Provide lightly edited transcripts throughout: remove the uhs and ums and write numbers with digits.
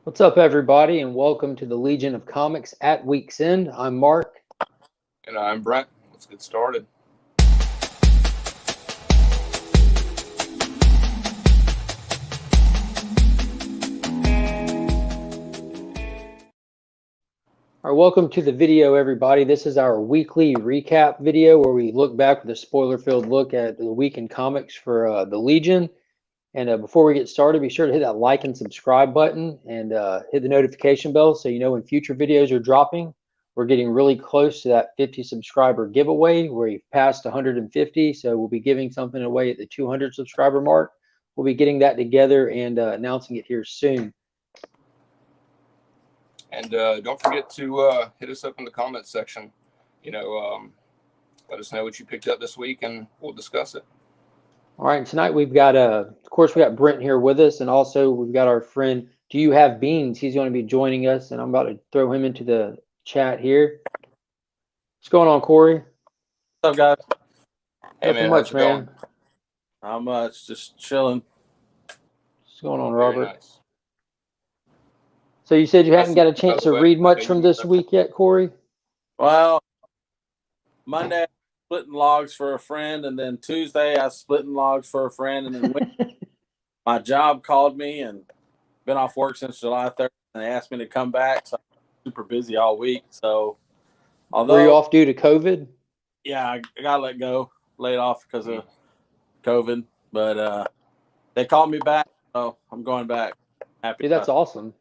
What's up, everybody, and welcome to the Legion of Comics at Weeks End. I'm Mark. And I'm Brent. Let's get started. All right, welcome to the video, everybody. This is our weekly recap video where we look back with a spoiler-filled look at the week in comics for the Legion. And before we get started, be sure to hit that like and subscribe button and hit the notification bell so you know when future videos are dropping. We're getting really close to that 50 subscriber giveaway where we've passed 150, so we'll be giving something away at the 200 subscriber mark. We'll be getting that together and announcing it here soon. And don't forget to hit us up in the comments section. Let us know what you picked up this week, and we'll discuss it. All right, tonight we've got, of course, we got Brent here with us, and also we've got our friend, Do You Have Beans? He's going to be joining us, and I'm about to throw him into the chat here. What's going on, Corey? What's up, guys? Hey, Nothing much, man. Going? Not much, just chilling. What's going on, Robert? Very nice. So you said you hadn't got a chance to read much from this week yet, Corey? Well, Monday I was splitting logs for a friend, and then Tuesday I was splitting logs for a friend, and then my job called me and been off work since July 3rd, and they asked me to come back, so I'm super busy all week. So, Were you off due to COVID? Yeah, I got let go, laid off because of COVID, but they called me back, so I'm going back. Happy. Dude, that's awesome.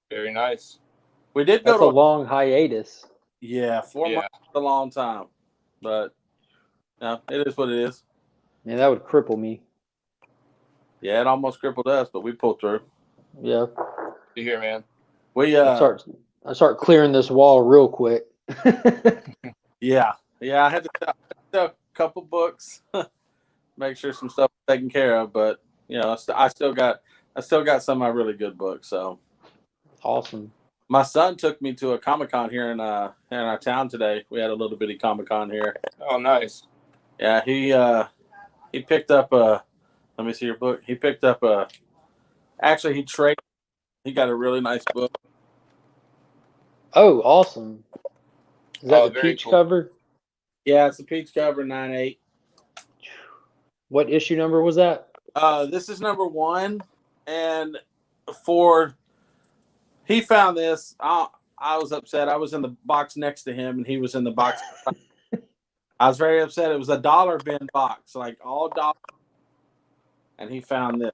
Very nice. We did That's go a long hiatus. Yeah, 4 months is a long time, but no, it is what it is. Man, that would cripple me. Yeah, it almost crippled us, but we pulled through. Yeah. You hear, man? We I start clearing this wall real quick. yeah, I had to sell a couple books, make sure some stuff was taken care of, but I still got some of my really good books. So awesome. My son took me to a Comic-Con here in our town today. We had a little bitty Comic-Con here. Oh, nice. Yeah, he picked up a. Let me see your book. He picked up a. Actually, he got a really nice book. Oh, awesome! Is that the peach cover? Yeah, it's the peach cover, 9/8. What issue number was that? This is number 1, and he found this. I was upset. I was in the box next to him, and he was in the box. I was very upset. It was a dollar bin box, like all dollars, and he found this.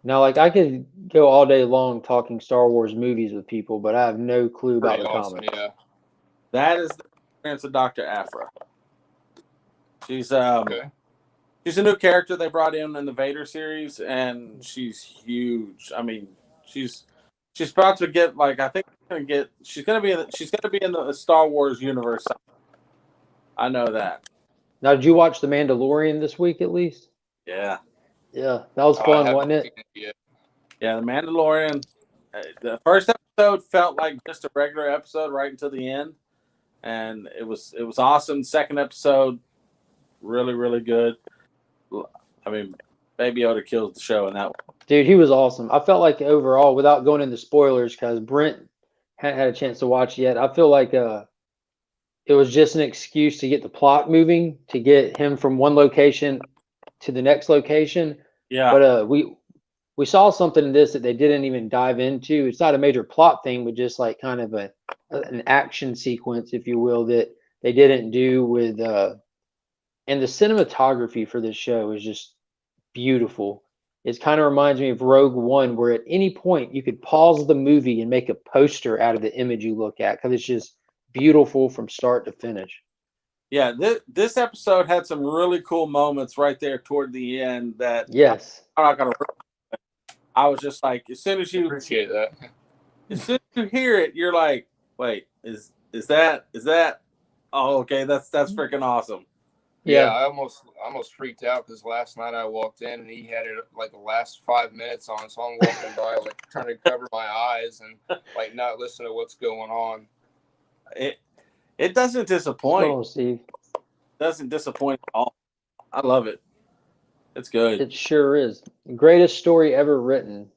Now, like, I could go all day long talking Star Wars movies with people, but I have no clue about the comics. Yeah. That is the experience of Dr. Aphra. She's She's a new character they brought in the Vader series, and she's huge. I mean, she's about to get she's gonna be in the Star Wars universe. I know that. Now, did you watch The Mandalorian this week at least? Yeah. Yeah, that was fun, wasn't it? Yeah, The Mandalorian. The first episode felt like just a regular episode right until the end, and it was awesome. Second episode, really, really good. I mean, Baby Yoda kills the show in that one. Dude, he was awesome. I felt like overall, without going into spoilers, because Brent hadn't had a chance to watch yet, I feel like it was just an excuse to get the plot moving, to get him from one location to the next location. Yeah. But we saw something in this that they didn't even dive into. It's not a major plot thing, but just like kind of an action sequence, if you will, that they didn't do with and the cinematography for this show is just beautiful. It kind of reminds me of Rogue One, where at any point you could pause the movie and make a poster out of the image you look at, because it's just beautiful from start to finish. Yeah, this episode had some really cool moments right there toward the end that yes, I'm not gonna. I was just like, as soon as you appreciate that, as soon as you hear it, you're like, wait, is that? Oh, okay, that's freaking awesome. Yeah, I almost freaked out because last night I walked in and he had it like the last 5 minutes on, so I'm walking by like trying to cover my eyes and like not listen to what's going on. It doesn't disappoint. Oh, Steve. It doesn't disappoint at all. I love it. It's good. It sure is. Greatest story ever written.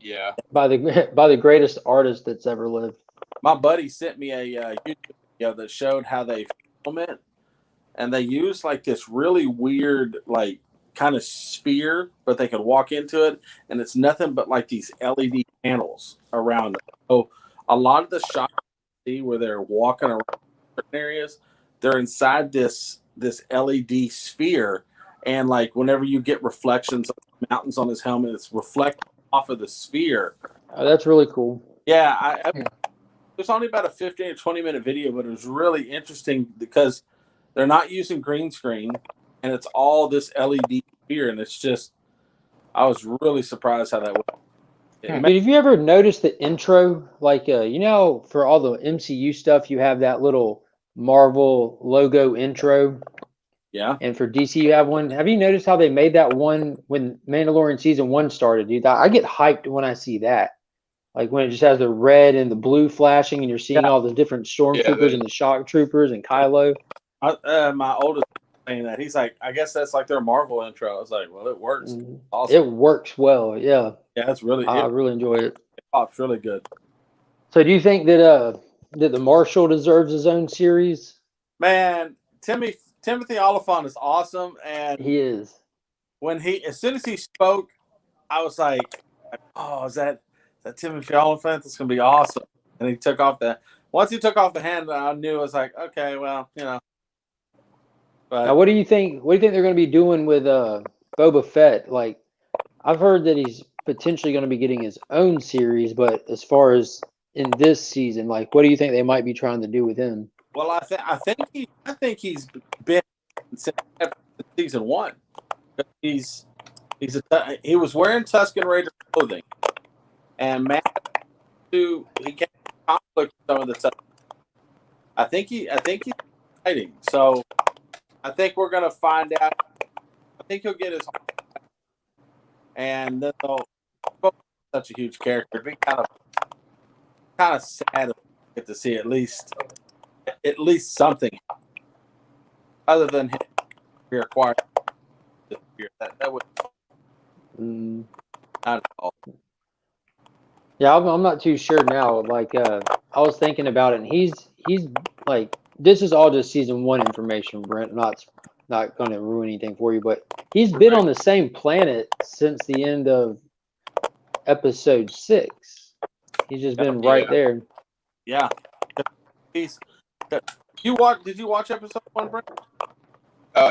Yeah. by the greatest artist that's ever lived. My buddy sent me a YouTube video that showed how they film it, and they use like this really weird like kind of sphere, but they could walk into it, and it's nothing but like these LED panels around it. So a lot of the shots you see where they're walking around certain areas, they're inside this LED sphere, and like whenever you get reflections of the mountains on his helmet, it's reflecting off of the sphere. Oh, that's really cool. Yeah, it was only about a 15 or 20-minute video, but it was really interesting because they're not using green screen, and it's all this LED sphere, and it's just, I was really surprised how that went. Dude, have you ever noticed the intro? Like, you know, for all the MCU stuff, you have that little Marvel logo intro. Yeah. And for DC, you have one. Have you noticed how they made that one when Mandalorian season 1 started, dude? I get hyped when I see that. Like when it just has the red and the blue flashing, and you're seeing all the different stormtroopers and the shock troopers and Kylo. My oldest saying that, he's like, I guess that's like their Marvel intro. I was like, well, it works. Awesome. It works well, yeah. Yeah, it's really. I really enjoy it. It pops really good. So, do you think that the Marshal deserves his own series? Man, Timothy Oliphant is awesome, and he is. As soon as he spoke, I was like, oh, is that Timothy Oliphant? That's gonna be awesome. And he took off once he took off the hand, I knew. I was like, okay, well, you know. But now, what do you think? What do you think they're going to be doing with Boba Fett? Like, I've heard that he's potentially going to be getting his own series, but as far as in this season, like, what do you think they might be trying to do with him? Well, I think he's been since season 1. He was wearing Tusken Raider clothing, and he can't conflict with some of the stuff. I think he's fighting. So I think we're gonna find out. I think he'll get his, and then such a huge character. It'd be kind of sad to get to see at least something other than him be acquired this year. That would not at all. Yeah, I'm not too sure now. Like, I was thinking about it, and he's like, this is all just season 1 information, Brent. I'm not going to ruin anything for you, but he's been on the same planet since the end of episode 6. He's just been right there. Yeah. Did you watch episode 1, Brent?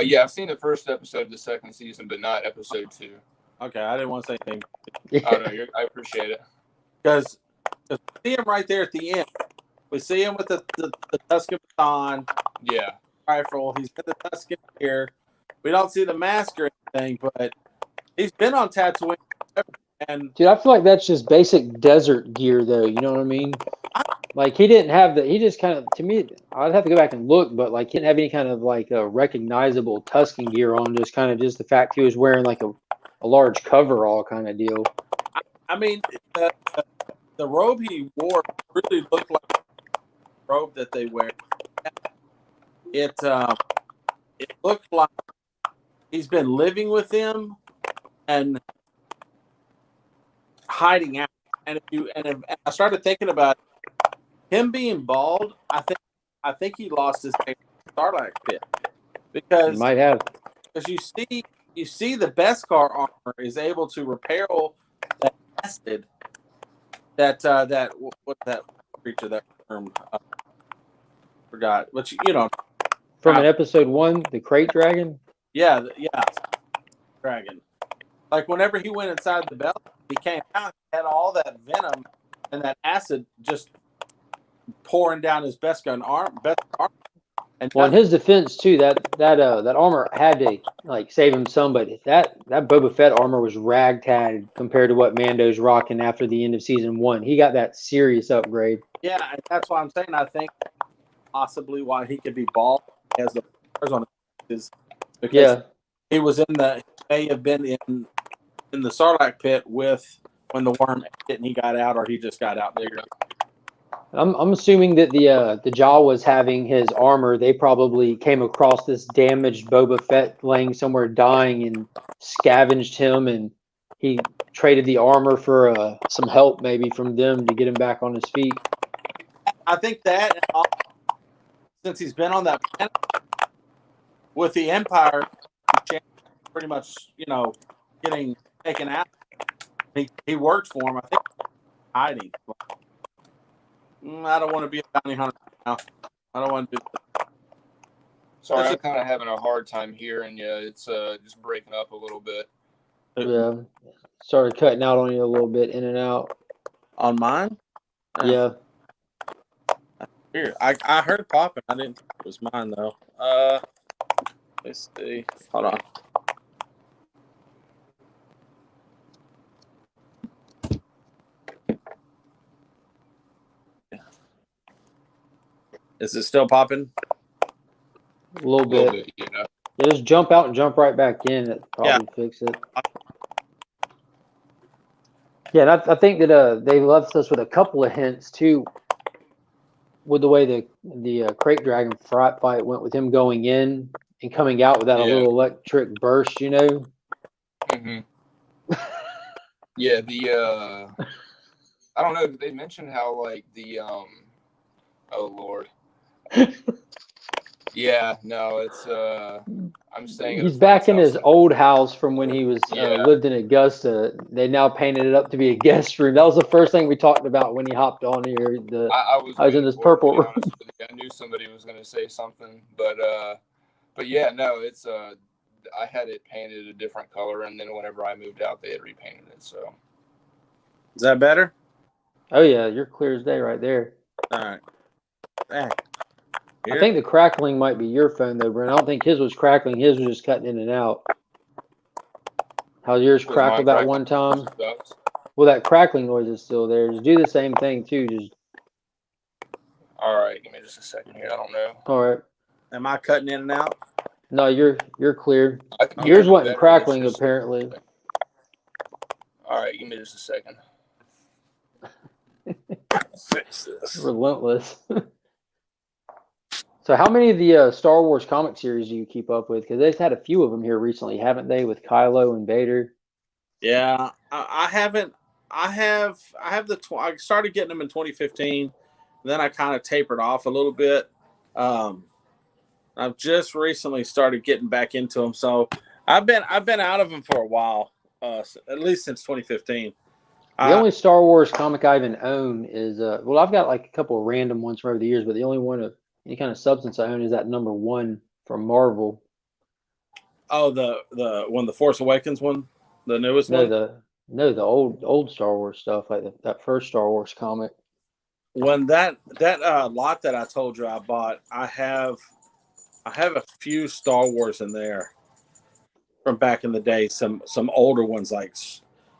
Yeah, I've seen the first episode of the second season, but not episode 2. Okay, I didn't want to say anything. Oh, no, I appreciate it. Because we see him right there at the end. We see him with the Tusken baton. Yeah. Rifle. He's got the Tusken here. We don't see the mask or anything, but he's been on Tatooine. And dude, I feel like that's just basic desert gear, though. You know what I mean? Like, he didn't have he just kind of, to me, I'd have to go back and look, but like, he didn't have any kind of like a recognizable Tusken gear on. Just the fact he was wearing like a large coverall kind of deal. I mean, the robe he wore really looked like the robe that they wear. It looked like he's been living with them and hiding out. And if I started thinking about him being bald, I think he lost his Starlight Pit because he might have. Because you see the Beskar armor is able to repel that acid that what that creature that term forgot, but you know, from an episode 1, the crate dragon. Yeah, dragon. Like whenever he went inside the belly, he came out, he had all that venom and that acid just pouring down his Beskar arm. And well, in his defense too, that armor had to like save him some, but that Boba Fett armor was ragtag compared to what Mando's rocking after the end of season 1. He got that serious upgrade. Yeah, and that's why I'm saying I think possibly why he could be bald as the stars on is because he was may have been in the Sarlacc pit with when the worm ate it and he got out, or he just got out bigger. I'm assuming that the Jawas having his armor, they probably came across this damaged Boba Fett laying somewhere dying and scavenged him, and he traded the armor for some help maybe from them to get him back on his feet. I think that, since he's been on that planet with the Empire, pretty much, getting taken out. He worked for him. I think hiding. I don't want to be a bounty hunter now. I don't want to do that. Sorry, I'm kind of having a hard time hearing you. It's just breaking up a little bit. Yeah, started cutting out on you a little bit, in and out. On mine? Yeah. Here, I heard popping. I didn't think it was mine though. Let's see. Hold on. Is it still popping? A little bit. Yeah. Yeah, just jump out and jump right back in. That probably fix it. Yeah, and I think that they left us with a couple of hints too, with the way the crate dragon fight went with him going in and coming out without a little electric burst, Mm-hmm. Yeah, I don't know. They mentioned how like oh Lord. Yeah, no, it's I'm staying. He's back in his old house from when he was lived in Augusta. They now painted it up to be a guest room. That was the first thing we talked about when he hopped on here. I was in this purple room. I knew somebody was going to say something, but yeah, no, it's I had it painted a different color, and then whenever I moved out, they had repainted it. So is that better? Oh yeah, you're clear as day right there. All right. I think the crackling might be your phone though, Brent. I don't think his was crackling. His was just cutting in and out. How yours crackled that one time? Well, that crackling noise is still there. Just do the same thing too. Just. All right, give me just a second here. I don't know. All right. Am I cutting in and out? No, you're clear. Yours wasn't crackling apparently. All right, give me just a second. Fix this. Relentless. So how many of the Star Wars comic series do you keep up with? Because they've had a few of them here recently, haven't they, with Kylo and Vader? Yeah, I haven't. I started getting them in 2015. Then I kind of tapered off a little bit. I've just recently started getting back into them, so I've been out of them for a while, at least since 2015. The only Star Wars comic I even own is well, I've got like a couple of random ones from over the years, but the only one of any kind of substance I own is that #1 from Marvel. Oh, the one, the Force Awakens one, the newest one. The old Star Wars stuff, like that first Star Wars comic. When that lot that I told you I bought, I have a few Star Wars in there from back in the day. Some older ones like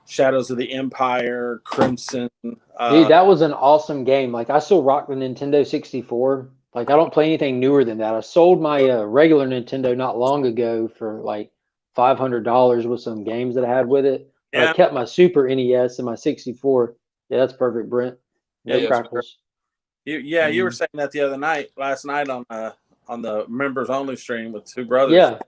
Shadows of the Empire, Crimson. Dude, that was an awesome game. Like I still rock the Nintendo 64. Like I don't play anything newer than that. I sold my regular Nintendo not long ago for like $500 with some games that I had with it. But I kept my Super NES and my 64. Yeah, that's perfect, Brent. No crackles. You were saying that the other night, last night on the members only stream with two brothers.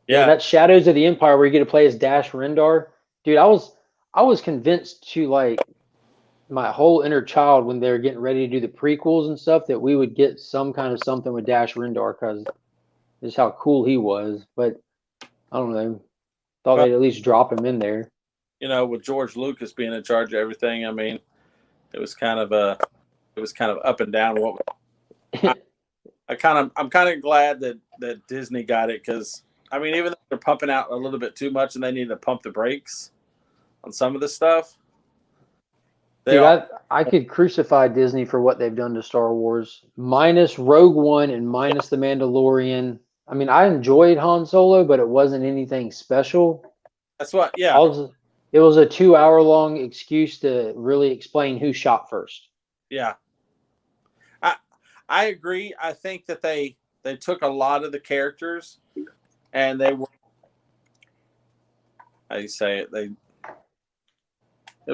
Yeah. That Shadows of the Empire where you get to play as Dash Rendar. Dude, I was convinced to like my whole inner child when they were getting ready to do the prequels and stuff that we would get some kind of something with Dash Rendar because just how cool he was. But I don't know. Thought they'd at least drop him in there. With George Lucas being in charge of everything, I mean, it was kind of up and down. I'm kind of glad that Disney got it because I mean, even though they're pumping out a little bit too much and they need to pump the brakes on some of the stuff. Dude, I could crucify Disney for what they've done to Star Wars, minus Rogue One and minus The Mandalorian. I mean, I enjoyed Han Solo, but it wasn't anything special. That's what, yeah. It was a 2-hour-long excuse to really explain who shot first. Yeah. I agree. I think that they took a lot of the characters and they were, how do you say it? It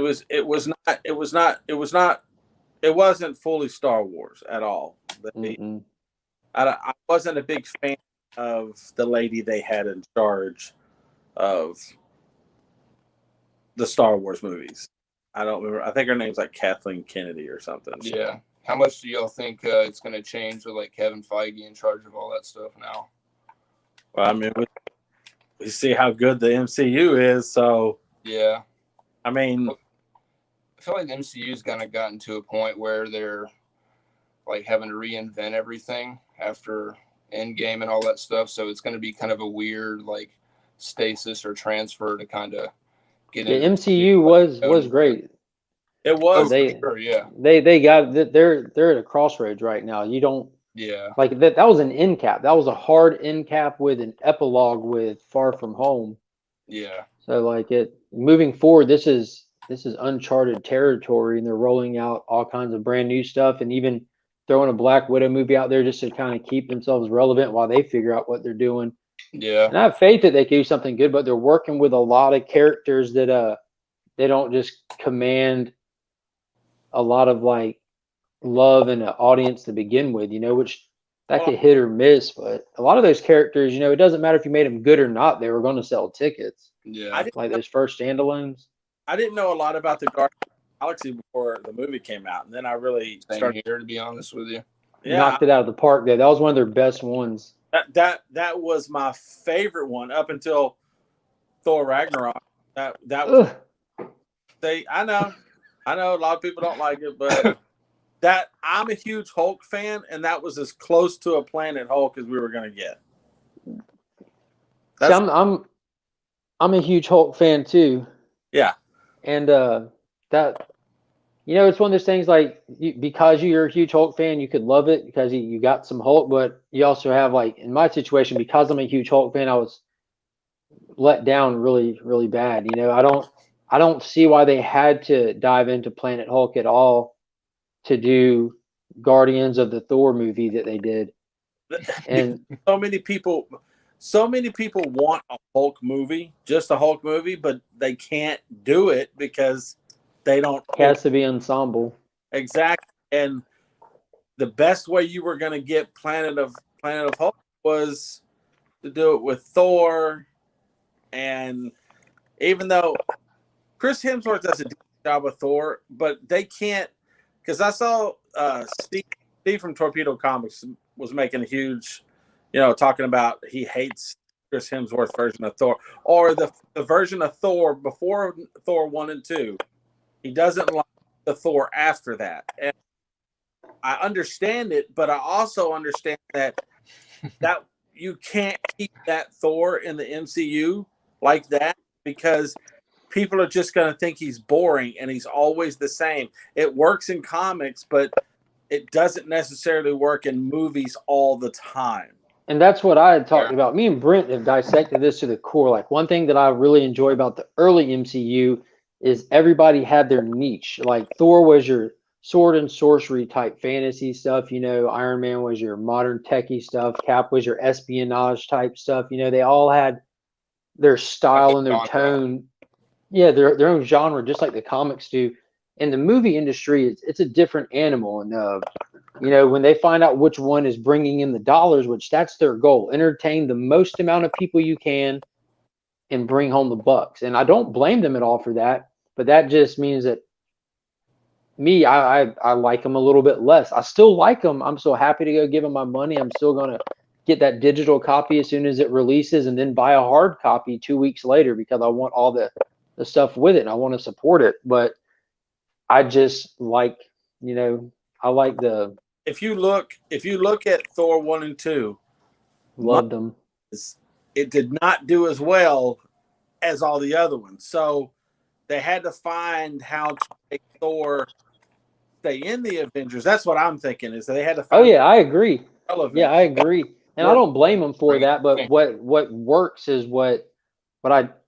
wasn't fully Star Wars at all. I wasn't a big fan of the lady they had in charge of the Star Wars movies. I don't remember. I think her name's like Kathleen Kennedy or something. Yeah. How much do y'all think it's going to change with like Kevin Feige in charge of all that stuff now? Well, I mean, we see how good the MCU is, so yeah. I mean, I feel like the MCU's kind of gotten to a point where they're like having to reinvent everything after Endgame and all that stuff. So it's going to be kind of a weird like stasis or transfer to kind of get The into MCU was great. It was. They sure, yeah. They got they're at a crossroads right now. You don't like that was an end cap. That was a hard end cap with an epilogue with Far From Home. Yeah. So like it moving forward, this is uncharted territory, and they're rolling out all kinds of brand new stuff, and even throwing a Black Widow movie out there just to kind of keep themselves relevant while they figure out what they're doing. Yeah. And I have faith that they can do something good, but they're working with a lot of characters that they don't just command a lot of like love and an audience to begin with, which that could hit or miss. But a lot of those characters, it doesn't matter if you made them good or not, they were going to sell tickets. Yeah. Like those first standalones. I didn't know a lot about the Guardians of the Galaxy before the movie came out, and then I really started here, to be honest with you. Yeah, knocked it out of the park there. That was one of their best ones. That was my favorite one up until Thor Ragnarok. That was I know a lot of people don't like it, but that I'm a huge Hulk fan, and that was as close to a Planet Hulk as we were going to get. See, I'm a huge Hulk fan too. Yeah, and that it's one of those things like because you're a huge Hulk fan, you could love it because you got some Hulk, but you also have like in my situation because I'm a huge Hulk fan, I was let down really really bad. I don't see why they had to dive into Planet Hulk at all to do Guardians of the Thor movie that they did. And so many people want a Hulk movie, just a Hulk movie, but they can't do it because they don't. It has to be ensemble. Exactly. And the best way you were going to get Planet of Hulk was to do it with Thor. And even though Chris Hemsworth does a decent job with Thor, but they can't, because I saw Steve from Torpedo Comics was making a huge, talking about he hates Chris Hemsworth version of Thor, or the version of Thor before Thor 1 and 2. He doesn't like the Thor after that. And I understand it, but I also understand that you can't keep that Thor in the MCU like that because people are just going to think he's boring and he's always the same. It works in comics, but it doesn't necessarily work in movies all the time. And that's what I had talked about. Me and Brent have dissected this to the core. Like one thing that I really enjoy about the early MCU is everybody had their niche. Like Thor was your sword and sorcery type fantasy stuff. Iron Man was your modern techie stuff. Cap was your espionage type stuff. They all had their style and their tone. Yeah, their own genre, just like the comics do. In the movie industry, it's a different animal. And when they find out which one is bringing in the dollars, which that's their goal, entertain the most amount of people you can and bring home the bucks. And I don't blame them at all for that, but that just means that I like them a little bit less. I still like them. I'm so happy to go give them my money. I'm still going to get that digital copy as soon as it releases and then buy a hard copy 2 weeks later because I want all the stuff with it and I want to support it. But I just like, I like the. If you look at Thor 1 and 2, loved them. It did not do as well as all the other ones. So they had to find how to make Thor stay in the Avengers. That's what I'm thinking is they had to find. Oh yeah, I agree. Relevant. Yeah, I agree. And I don't blame them for that, but what works is when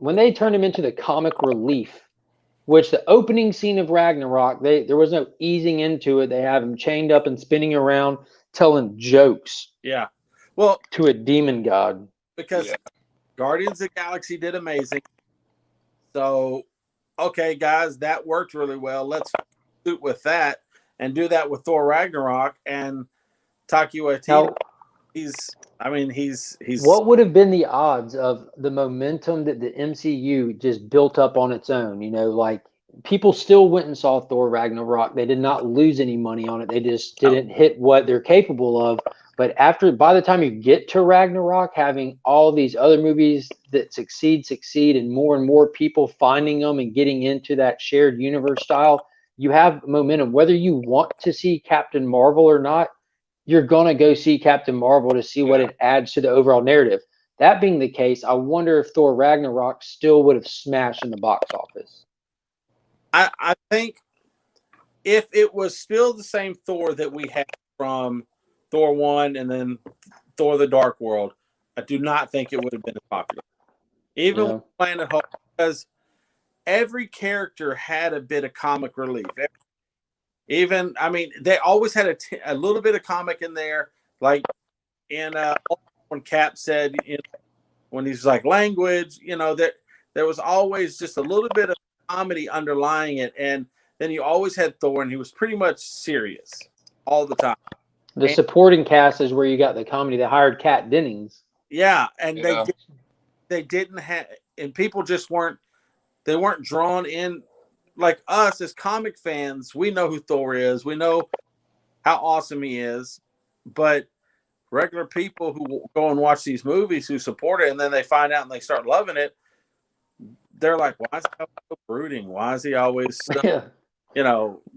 they turned him into the comic relief, which the opening scene of Ragnarok, there was no easing into it. They have him chained up and spinning around telling jokes. Yeah. Well, to a demon god. Because Guardians of the Galaxy did amazing. So, okay, guys, that worked really well. Let's shoot with that and do that with Thor Ragnarok and Taika Waititi. he's What would have been the odds of the momentum that the MCU just built up on its own? Like people still went and saw Thor Ragnarok. They did not lose any money on it. They just didn't hit what they're capable of. But by the time you get to Ragnarok, having all these other movies that succeed, and more people finding them and getting into that shared universe style, you have momentum. Whether you want to see Captain Marvel or not, you're going to go see Captain Marvel to see what it adds to the overall narrative. That being the case, I wonder if Thor Ragnarok still would have smashed in the box office. I think if it was still the same Thor that we had from Thor 1 and then Thor the Dark World, I do not think it would have been as popular. Even with Planet Hulk, because every character had a bit of comic relief. Even, they always had a little bit of comic in there, like in when Cap said, when he's like language, that there was always just a little bit of comedy underlying it, and then you always had Thor, and he was pretty much serious all the time. The supporting cast is where you got the comedy. They hired Kat Dennings. Yeah, and they didn't have, and people just weren't drawn in. Like us as comic fans, we know who Thor is. We know how awesome he is. But regular people who go and watch these movies, who support it, and then they find out and they start loving it, they're like, why is he always so brooding? Why is he always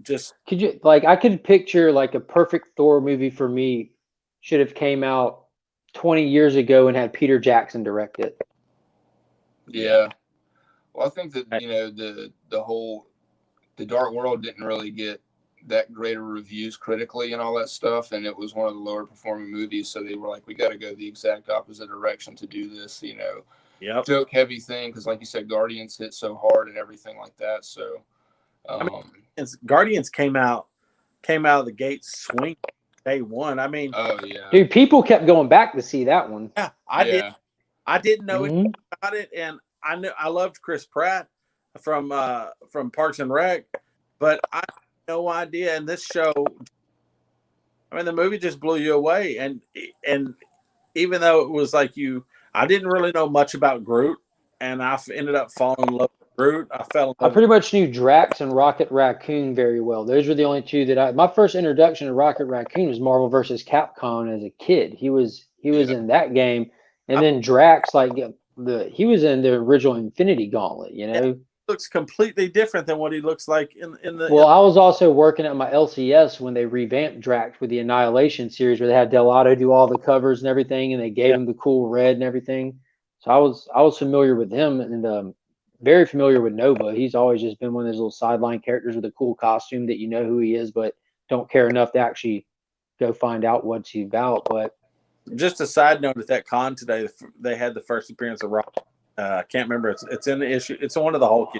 just... Could you, I could picture a perfect Thor movie for me should have came out 20 years ago and had Peter Jackson direct it. Yeah. Well, I think that, the Dark World didn't really get that great of reviews critically and all that stuff, and it was one of the lower performing movies, so they were like, we got to go the exact opposite direction to do this, joke heavy thing, because like you said, Guardians hit so hard and everything like that. So Guardians came out of the gate swinging day one. Oh yeah, dude, people kept going back to see that one. Yeah, I didn't know anything about it, and I loved Chris Pratt from Parks and Rec, but I had no idea. And this show, the movie just blew you away. And even though it was like I didn't really know much about Groot, and I ended up falling in love with Groot. I pretty much knew Drax and Rocket Raccoon very well. Those were the only two that my first introduction to Rocket Raccoon was Marvel vs. Capcom as a kid. He was in that game, and then Drax, he was in the original Infinity Gauntlet. Looks completely different than what he looks like in the. Well, I was also working at my LCS when they revamped Drax with the Annihilation series, where they had Delato do all the covers and everything, and they gave him the cool red and everything. So I was familiar with him, and very familiar with Nova. He's always just been one of those little sideline characters with a cool costume that you know who he is, but don't care enough to actually go find out what he's about. But just a side note, at that con today, they had the first appearance of Rock. I can't remember. It's in the issue. It's one of the Hulk.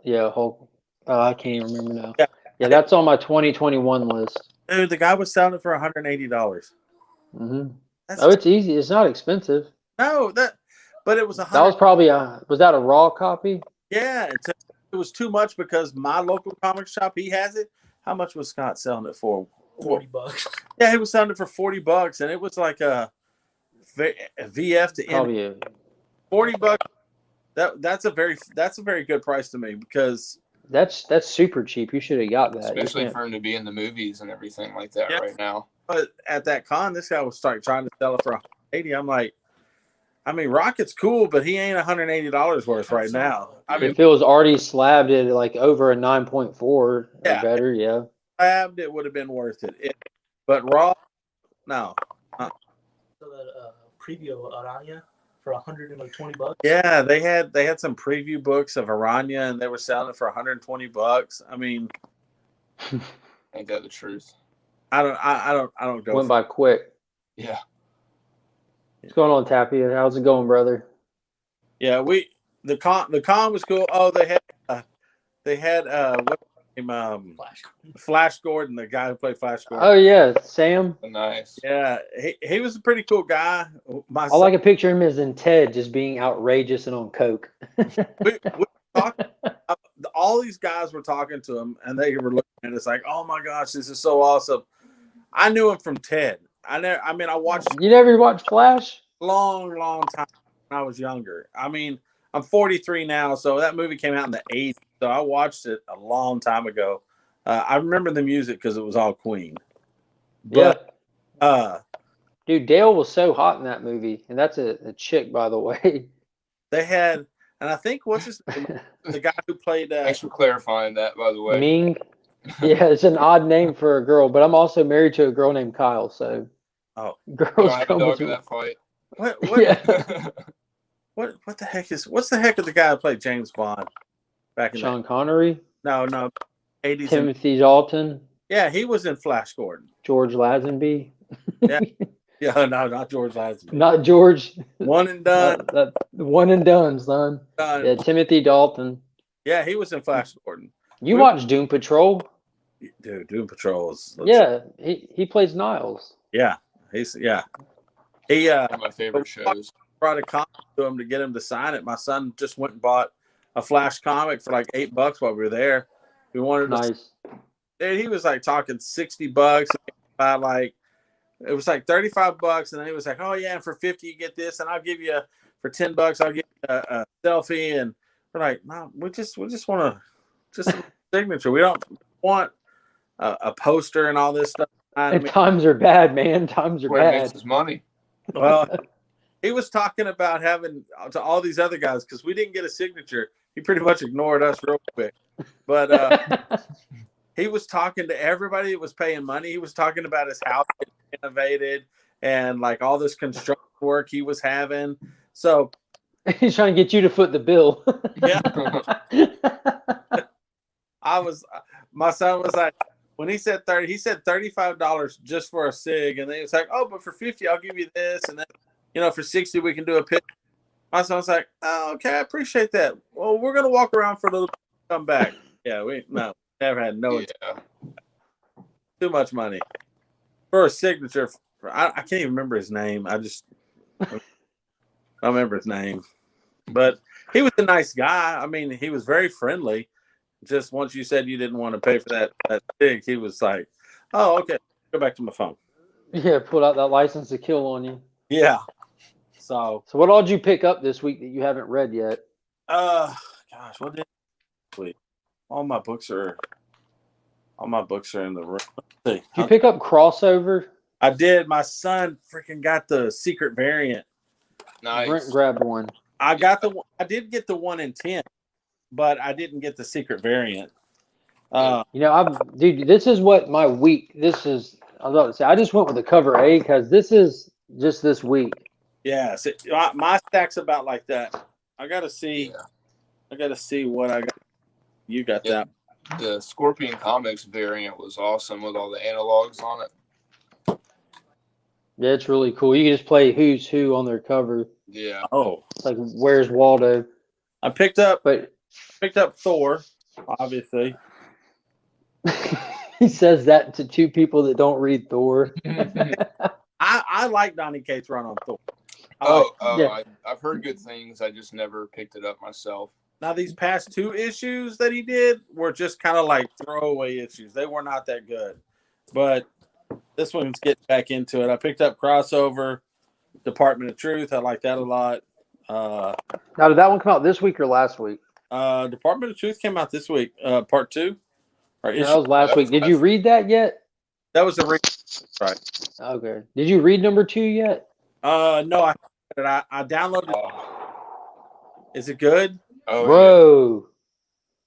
Yeah, Hulk. I can't even remember now. Yeah, that's on my 2021 list. Dude, the guy was selling it for $180. Mm-hmm. It's easy. It's not expensive. No, but it was That was probably was that a raw copy? Yeah, it was too much because my local comic shop, he has it. How much was Scott selling it for? $40. Yeah, he was selling it for $40, and it was like a VF to probably $40. That's a very good price to me, because that's super cheap. You should have got that, especially for him to be in the movies and everything like that right now. But at that con, this guy was trying to sell it for $180. I'm like, Rocket's cool, but he ain't $180 worth right now. If it was already slabbed at over a 9.4 or better, slabbed, it would have been worth it. But raw, no. So that preview of Aranya for $120. Yeah, they had some preview books of Aranya, and they were selling it for $120. Ain't that the truth? I don't go. Went by quick. Yeah. What's going on, Tappy? How's it going, brother? Yeah, the con was cool. Oh, they had what name? Flash Gordon, the guy who played Flash Gordon. Oh yeah, Sam. Nice. Yeah, he was a pretty cool guy. I like a picture of him as in Ted, just being outrageous and on coke. we talked, all these guys were talking to him, and they were looking at us like, "Oh my gosh, this is so awesome." I knew him from Ted. I watched You never watched Flash? long time when I was younger. I mean, I'm 43 now, so that movie came out in the 80s. So I watched it a long time ago. I remember the music because it was all Queen. But dude, Dale was so hot in that movie, and that's a chick, by the way. they had, and I think what's his name, the guy who played. Thanks for clarifying that, by the way. Ming. Yeah, it's an odd name for a girl, but I'm also married to a girl named Kyle, so You don't have a dog in that fight. What? Yeah. What the heck what's the heck of the guy who played James Bond back in Sean Connery. No, 80s. Timothy Dalton. Yeah, he was in Flash Gordon. George Lazenby. Yeah, no, not George Lazenby. Not George. One and done. One and done, son. Done. Yeah, Timothy Dalton. Yeah, he was in Flash Gordon. You watched Doom Patrol? Dude, Doom Patrol is. Yeah, he plays Niles. Yeah, He One of my favorite shows. Brought a comic to him to get him to sign it. My son just went and bought a Flash comic for like $8 while we were there. We wanted nice. Dude, he was like talking $60. It was like $35, and then he was like, "Oh yeah, and for $50 you get this, and I'll give you for $10 I'll give you a selfie." And we're like, "No, we just want a signature. We don't want a poster and all this stuff." Times are bad, man. Times are Where bad. it makes his money. Well, he was talking about having to all these other guys because we didn't get a signature. He pretty much ignored us real quick, but he was talking to everybody that was paying money. He was talking about his house getting renovated and like all this construction work he was having. So he's trying to get you to foot the bill. Yeah. My son was like, when he said 30, he said $35 just for a cig. And then he was like, "Oh, but for 50, I'll give you this. And then, for 60, we can do a picture." My son was like, "Oh, okay, I appreciate that. Well, we're going to walk around for a little bit and come back." Yeah, never had too much money for a signature. I can't even remember his name. I remember his name, but he was a nice guy. I mean, he was very friendly. Just once you said you didn't want to pay for that thing, he was like, "Oh, okay, go back to my phone." Yeah, pulled out that License to Kill on you. Yeah. So what all did you pick up this week that you haven't read yet? Gosh, what did wait? All my books are in the room. Did you pick up Crossover? I did. My son freaking got the secret variant. Nice. Brent grabbed one. I did get the 1 in 10, but I didn't get the secret variant. Dude, this is what my week. I was about to say. I just went with the cover A because this is just this week. Yeah, my stack's about like that. I gotta see. Yeah. I gotta see what I got. You got that. The Scorpion Comics variant was awesome with all the analogs on it. Yeah, it's really cool. You can just play Who's Who on their cover. Yeah. Oh. It's like Where's Waldo? I picked up Thor, obviously. He says that to two people that don't read Thor. I like Donny Cates' run on Thor. I've heard good things. I just never picked it up myself. Now, these past 2 issues that he did were just kind of like throwaway issues. They were not that good. But this one's getting back into it. I picked up Crossover, Department of Truth. I like that a lot. Now, did that one come out this week or last week? Department of Truth came out this week, part 2. That was last week. Did you read that yet? That was the right. Okay. Did you read number 2 yet? No, I downloaded it. Is it good? Oh,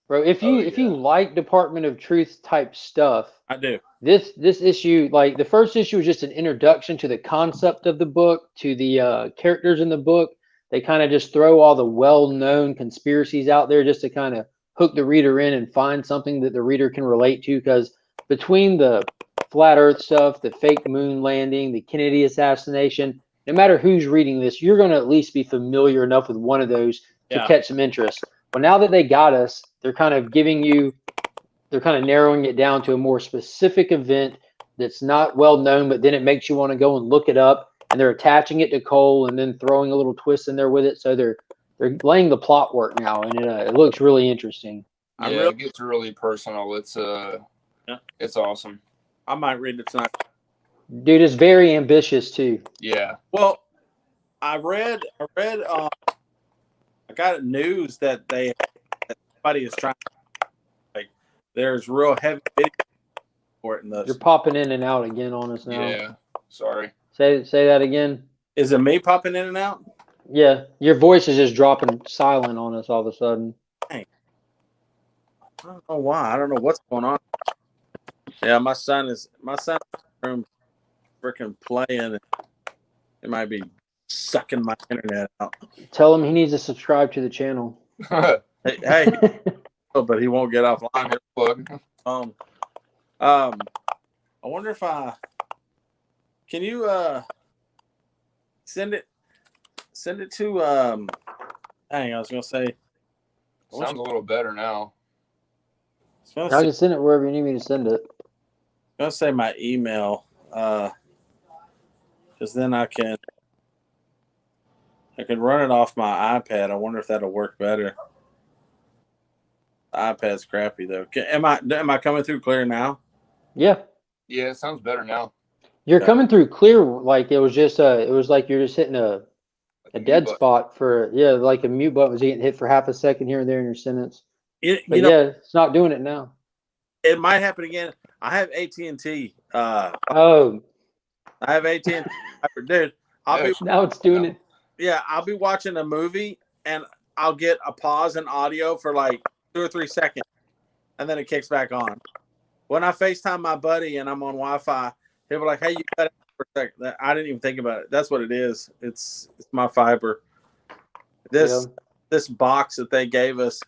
bro, if you like Department of Truth type stuff, I do. This issue, like the first issue, was just an introduction to the concept of the book, to the characters in the book. They kind of just throw all the well-known conspiracies out there just to kind of hook the reader in and find something that the reader can relate to. Because between the flat Earth stuff, the fake moon landing, the Kennedy assassination, no matter who's reading this, you're going to at least be familiar enough with one of those to catch some interest. But now that they got us, they're kind of narrowing it down to a more specific event that's not well known, but then it makes you want to go and look it up. And they're attaching it to Cole and then throwing a little twist in there with it. So they're laying the plot work now, and it looks really interesting. Yeah, it gets really personal. It's awesome. I might read it tonight. Dude is very ambitious too. Yeah. Well, I got news that somebody is trying, like, there's real heavy video for it in You're those. popping in and out again on us now. Yeah. Sorry. Say that again. Is it me popping in and out? Yeah, your voice is just dropping silent on us all of a sudden. Dang. I don't know why. I don't know what's going on. Yeah, my son is in the room freaking playing. It might be sucking my internet out. Tell him he needs to subscribe to the channel. Hey, but he won't get offline. Plug. I wonder if can you send it to dang, I was gonna say Sounds a little better now. I can send it wherever you need me to send it. I'm gonna say my email, because then I can run it off my iPad. I wonder if that'll work better. The iPad's crappy though. Am I coming through clear now? Yeah. Yeah, it sounds better now. You're coming through clear, like it was just it was like you're just hitting a dead spot for like a mute button was getting hit for half a second here and there in your sentence. But yeah, it's not doing it now. It might happen again. I have AT&T. Oh, I have AT&T. Dude, now it's doing it. Yeah, I'll be watching a movie and I'll get a pause in audio for like 2 or 3 seconds, and then it kicks back on. When I FaceTime my buddy and I'm on Wi-Fi, he'll be like, "Hey, you cut it for a second." I didn't even think about it. That's what it is. It's my fiber. This box that they gave us,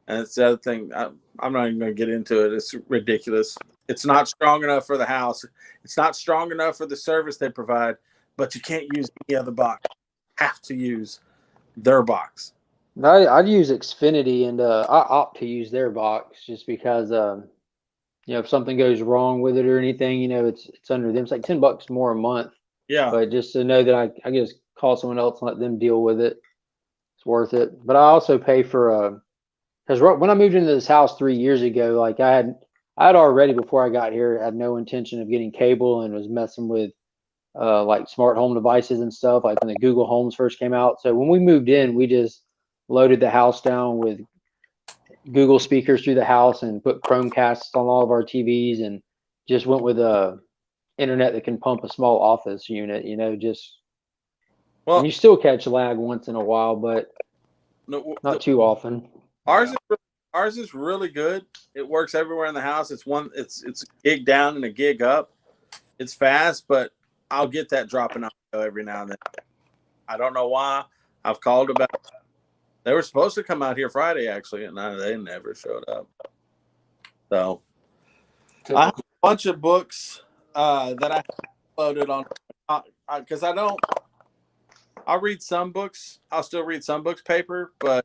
and it's the other thing. I'm not even going to get into it. It's ridiculous. It's not strong enough for the house. It's not strong enough for the service they provide. But you can't use any other box. Have to use their box. I'd use Xfinity, and I opt to use their box just because if something goes wrong with it or anything, it's under them. It's like $10 more a month. Yeah. But just to know that I can just call someone else and let them deal with it, it's worth it. But I also pay for because when I moved into this house 3 years ago, like I had already before I got here had no intention of getting cable and was messing with like smart home devices and stuff, like when the Google Homes first came out. So when we moved in, we just loaded the house down with Google speakers through the house and put Chromecasts on all of our TVs and just went with internet that can pump a small office unit, and you still catch lag once in a while, but not too often. Ours is really good. It works everywhere in the house. It's a gig down and a gig up. It's fast, but I'll get that dropping audio every now and then. I don't know why. I've called about it. They were supposed to come out here Friday, actually, and they never showed up. So I have a bunch of books that I loaded on because I read some books. I'll still read some books paper, but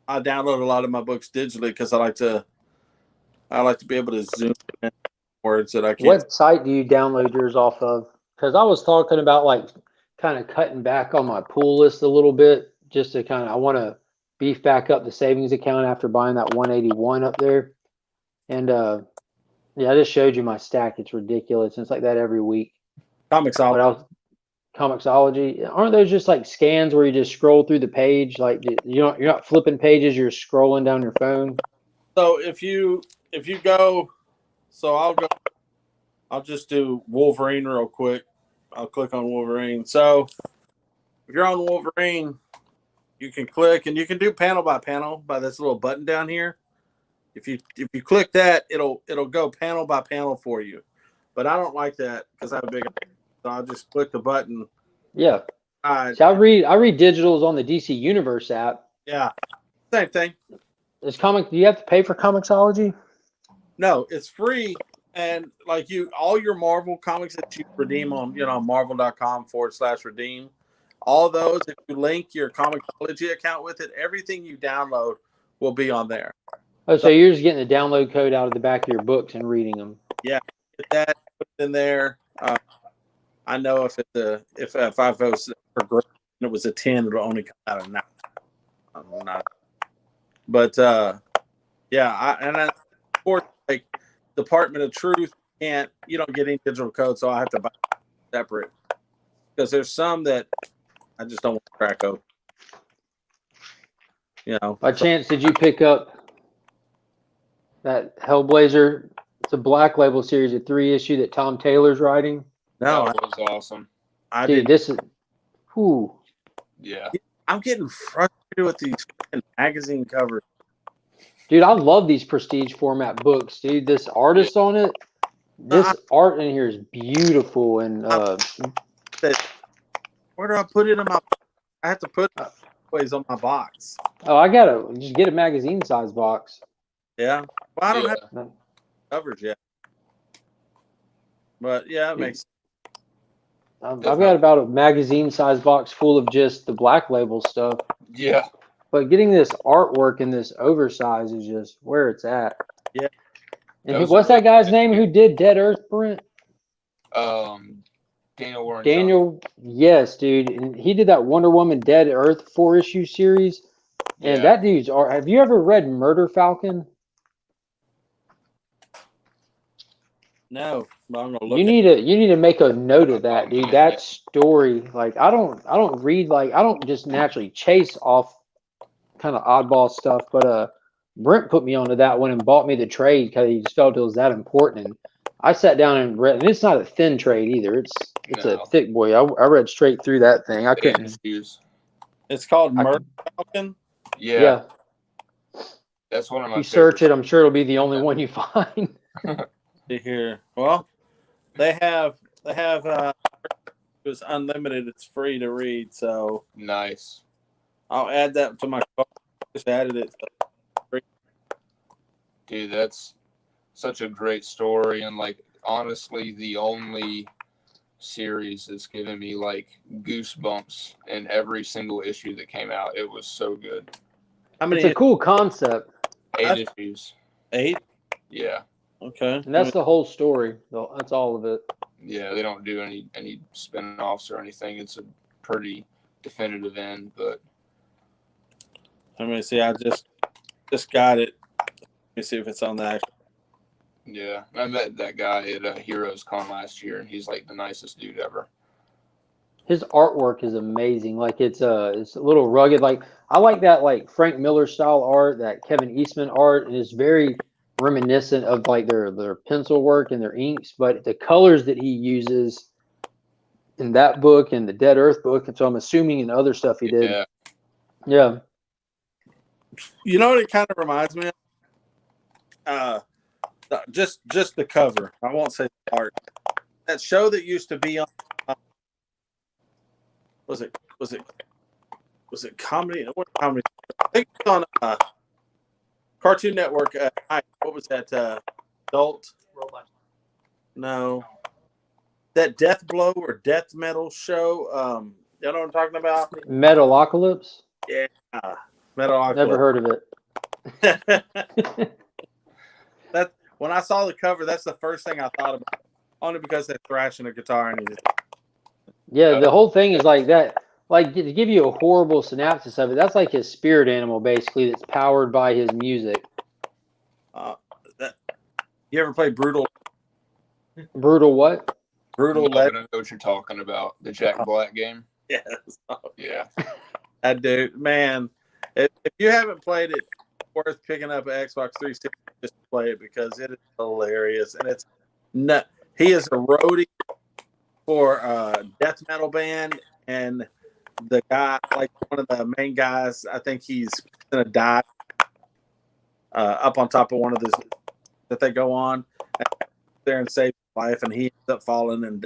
I download a lot of my books digitally because I like to be able to zoom in words that I can't. What site do you download yours off of? Because I was talking about like kind of cutting back on my pool list a little bit, just to I want to beef back up the savings account after buying that 181 up there. And I just showed you my stack. It's ridiculous. It's like that every week. Comixology. Comixology. Aren't those just like scans where you just scroll through the page? Like you're not flipping pages, you're scrolling down your phone. So if you go, I'll just do Wolverine real quick. I'll click on Wolverine. So if you're on Wolverine, you can click and you can do panel by panel by this little button down here. If you click that, it'll go panel by panel for you. But I don't like that because I have a big, so I'll just click the button. Yeah. So I read digitals on the DC Universe app. Yeah. Same thing. Do you have to pay for Comixology? No, it's free. And like all your Marvel comics that you redeem on, marvel.com/redeem, all those, if you link your Comixology account with it, everything you download will be on there. Oh, so you're just getting the download code out of the back of your books and reading them. Yeah, get that put in there. I know if I was for it was a 10, it'll only come out of 9. But of course, like Department of Truth you don't get any digital code, so I have to buy separate because there's some that I just don't want to crack open. You know. By chance, did you pick up that Hellblazer? It's a Black Label series, a 3-issue that Tom Taylor's writing. No, that was awesome. I Dude, didn't. this is, whew. Yeah. I'm getting frustrated with these magazine covers. Dude, I love these prestige format books, dude. This artist on it, this art in here is beautiful. And where do I put it in my? I have to put it ways on my box. oh, I gotta just get a magazine size box. Yeah, well, I don't Yeah. have covers yet, but yeah, it makes. I've got about a magazine size box full of just the Black Label stuff. Yeah. But getting this artwork in this oversize is just where it's at. Yeah. And That was what's a that guy's really name who did Dead Earth, Brent? Daniel Warren. Daniel, yes, dude. And he did that Wonder Woman Dead Earth 4-issue series. And that dude's art. Have you ever read Murder Falcon? No, but I'm gonna look. You need to make a note of that, dude. That story, like I don't read, like I don't just naturally chase off kind of oddball stuff, but Brent put me onto that one and bought me the trade because he just felt it was that important. And I sat down and read, and it's not a thin trade either. It's a thick boy. I read straight through that thing. I couldn't. It's called Murder Falcon. Yeah. That's one of my. If you search it, I'm sure it'll be the only one you find. See here. Well, they have it was unlimited. It's free to read. So nice. I'll add that to my. Just added it. Dude, that's such a great story, and like honestly, the only series that's given me like goosebumps in every single issue that came out. It was so good. How many? It's a cool concept. 8 issues. 8? Yeah. Okay. And that's the whole story. That's all of it. Yeah, they don't do any spin-offs or anything. It's a pretty definitive end, but let me see. I just got it. Let me see if it's on that. Yeah, I met that guy at Heroes Con last year, and he's like the nicest dude ever. His artwork is amazing. Like it's a little rugged. Like I like that like Frank Miller style art, that Kevin Eastman art, and it's very reminiscent of like their pencil work and their inks. But the colors that he uses in that book and the Dead Earth book, and so I'm assuming in other stuff he did. Yeah. You know what it kind of reminds me of? Just the cover. I won't say the art. That show that used to be on. Was it comedy? What comedy? I think it was on Cartoon Network. What was that? Adult? Robot. No. That Death Blow or Death Metal show. You know what I'm talking about? Metalocalypse? Yeah. Metalocalypse. Never heard of it. That when I saw the cover, that's the first thing I thought about. Only because they're thrashing a guitar and yeah, the whole thing is like that. Like to give you a horrible synopsis of it, that's like his spirit animal, basically, that's powered by his music. You ever play Brutal? Brutal what? Brutal. I don't know what you're talking about. The Jack Black game. Yes. Yeah. That dude, man. If you haven't played it, it's worth picking up an Xbox 360 just to play it because it is hilarious and it's not. He is a roadie for a death metal band, and the guy, like one of the main guys, I think he's gonna die up on top of one of those that they go on there and save his life, and he ends up falling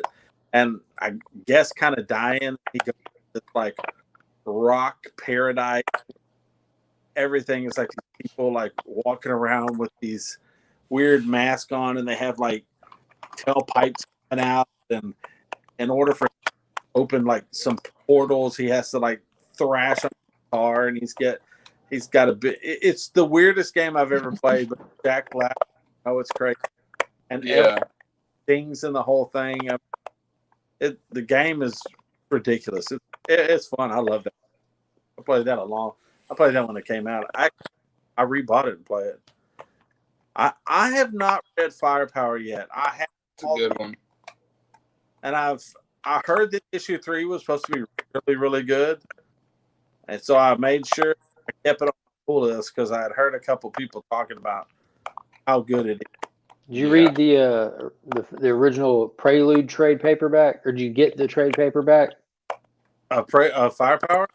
and I guess kind of dying. He goes to like rock paradise. Everything is like people like walking around with these weird masks on, and they have like tailpipes coming out, and in order for him to open like some portals, he has to like thrash on the guitar, and he's got a bit. It's the weirdest game I've ever played. But Jack Black, oh, it's crazy, and things in the whole thing. The game is ridiculous. It's fun. I love that. I played that when it came out. I rebought it and play it. I have not read Firepower yet. I have. It's a good one. And I heard that issue 3 was supposed to be really, really good, and so I made sure I kept it on my pull list because I had heard a couple people talking about how good it is. Did you read the original Prelude trade paperback, or did you get the trade paperback? Firepower?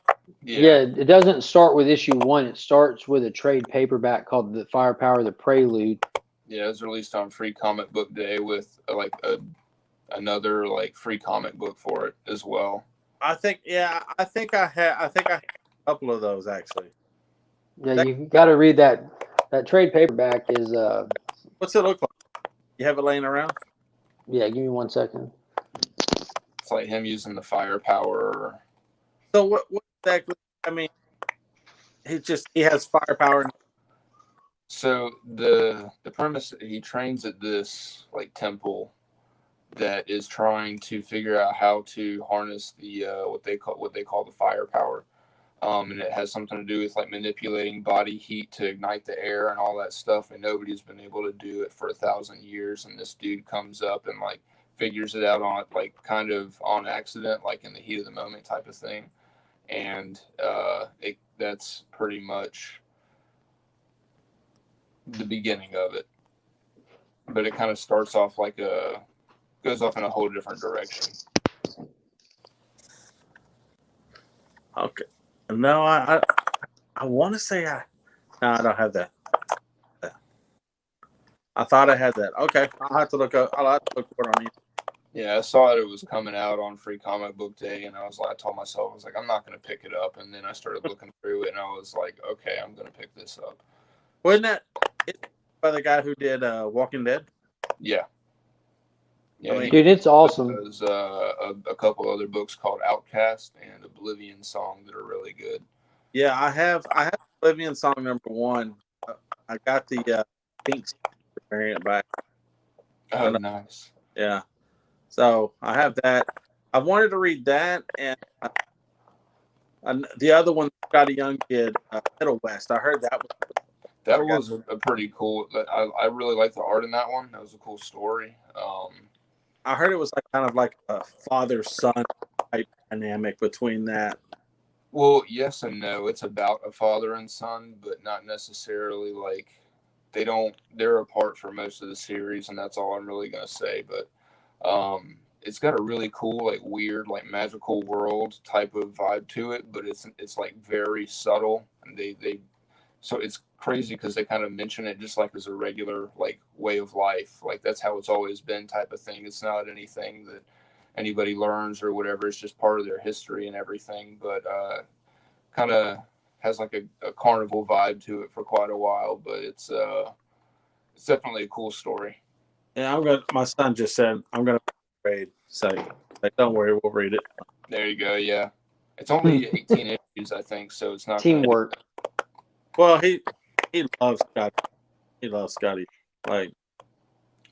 Yeah, it doesn't start with issue 1. It starts with a trade paperback called the Firepower, the Prelude. Yeah, it was released on Free Comic Book Day with another like free comic book for it as well. I think I had a couple of those actually. Yeah, you got to read that. That trade paperback is What's it look like? You have it laying around? Yeah, give me 1 second. It's like him using the firepower. So what exactly? I mean, he has firepower. So the premise, he trains at this like temple that is trying to figure out how to harness the what they call the firepower. And it has something to do with like manipulating body heat to ignite the air and all that stuff. And nobody's been able to do it for 1,000 years. And this dude comes up and like figures it out on like kind of on accident, like in the heat of the moment type of thing. And that's pretty much the beginning of it. But it kind of starts off goes off in a whole different direction. Okay. No, I want to say no, I don't have that. I thought I had that. Okay, I'll have to look for it on you. Yeah, I saw it was coming out on Free Comic Book Day, and I told myself, I was like, I'm not going to pick it up. And then I started looking through it, and I was like, okay, I'm going to pick this up. Wasn't that by the guy who did Walking Dead? Yeah. Yeah, dude, it's awesome. There's a couple other books called Outcast and Oblivion Song that are really good. Yeah, I have Oblivion Song #1. I got the pink variant back. Oh, nice. Yeah, so I have that. I wanted to read that and the other one, Scotty Young did, Middle West. I heard that was a pretty cool. I really like the art in that one. That was a cool story. I heard it was kind of like a father-son type dynamic between that. Well, yes and no. It's about a father and son, but not necessarily like they're apart for most of the series, and that's all I'm really going to say. But it's got a really cool, like weird, like magical world type of vibe to it, but it's like very subtle, and so it's crazy because they kind of mention it just like as a regular like way of life, like that's how it's always been type of thing. It's not anything that anybody learns or whatever. It's just part of their history and everything, but kind of has like a carnival vibe to it for quite a while. But it's definitely a cool story. Yeah, my son just said I'm gonna read. So don't worry, we'll read it. There you go. Yeah, it's only 18 issues, I think, so it's not teamwork. Well, he loves Scotty. He loves Scotty. Like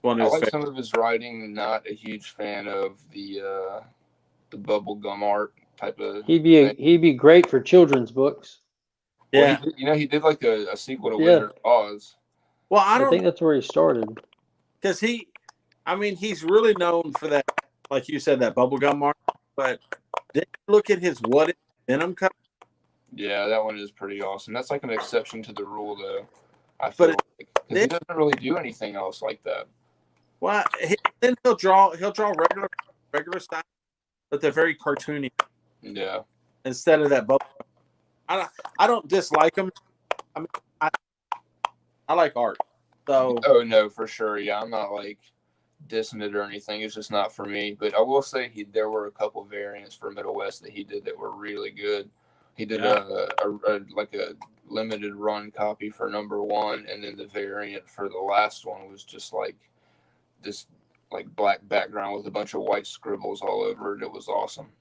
one of his favorites. Some of his writing. Not a huge fan of the bubblegum art type of. He'd be great for children's books. Yeah, well, he did like a sequel to Wizard of Oz. Well, I think that's where he started. Because he's really known for that, like you said, that bubblegum art. But did you look at his What If Venom cover? Yeah, that one is pretty awesome. That's like an exception to the rule, though. I feel like he doesn't really do anything else like that. Well, then he'll draw regular style, but they're very cartoony. Yeah. Instead of that bubble, I don't dislike him. I mean, I like art. So. Oh no, for sure. Yeah, I'm not like dissing it or anything. It's just not for me. But I will say there were a couple variants for Middle West that he did that were really good. He did a limited run copy for #1, and then the variant for the last one was just like this like black background with a bunch of white scribbles all over it. It was awesome.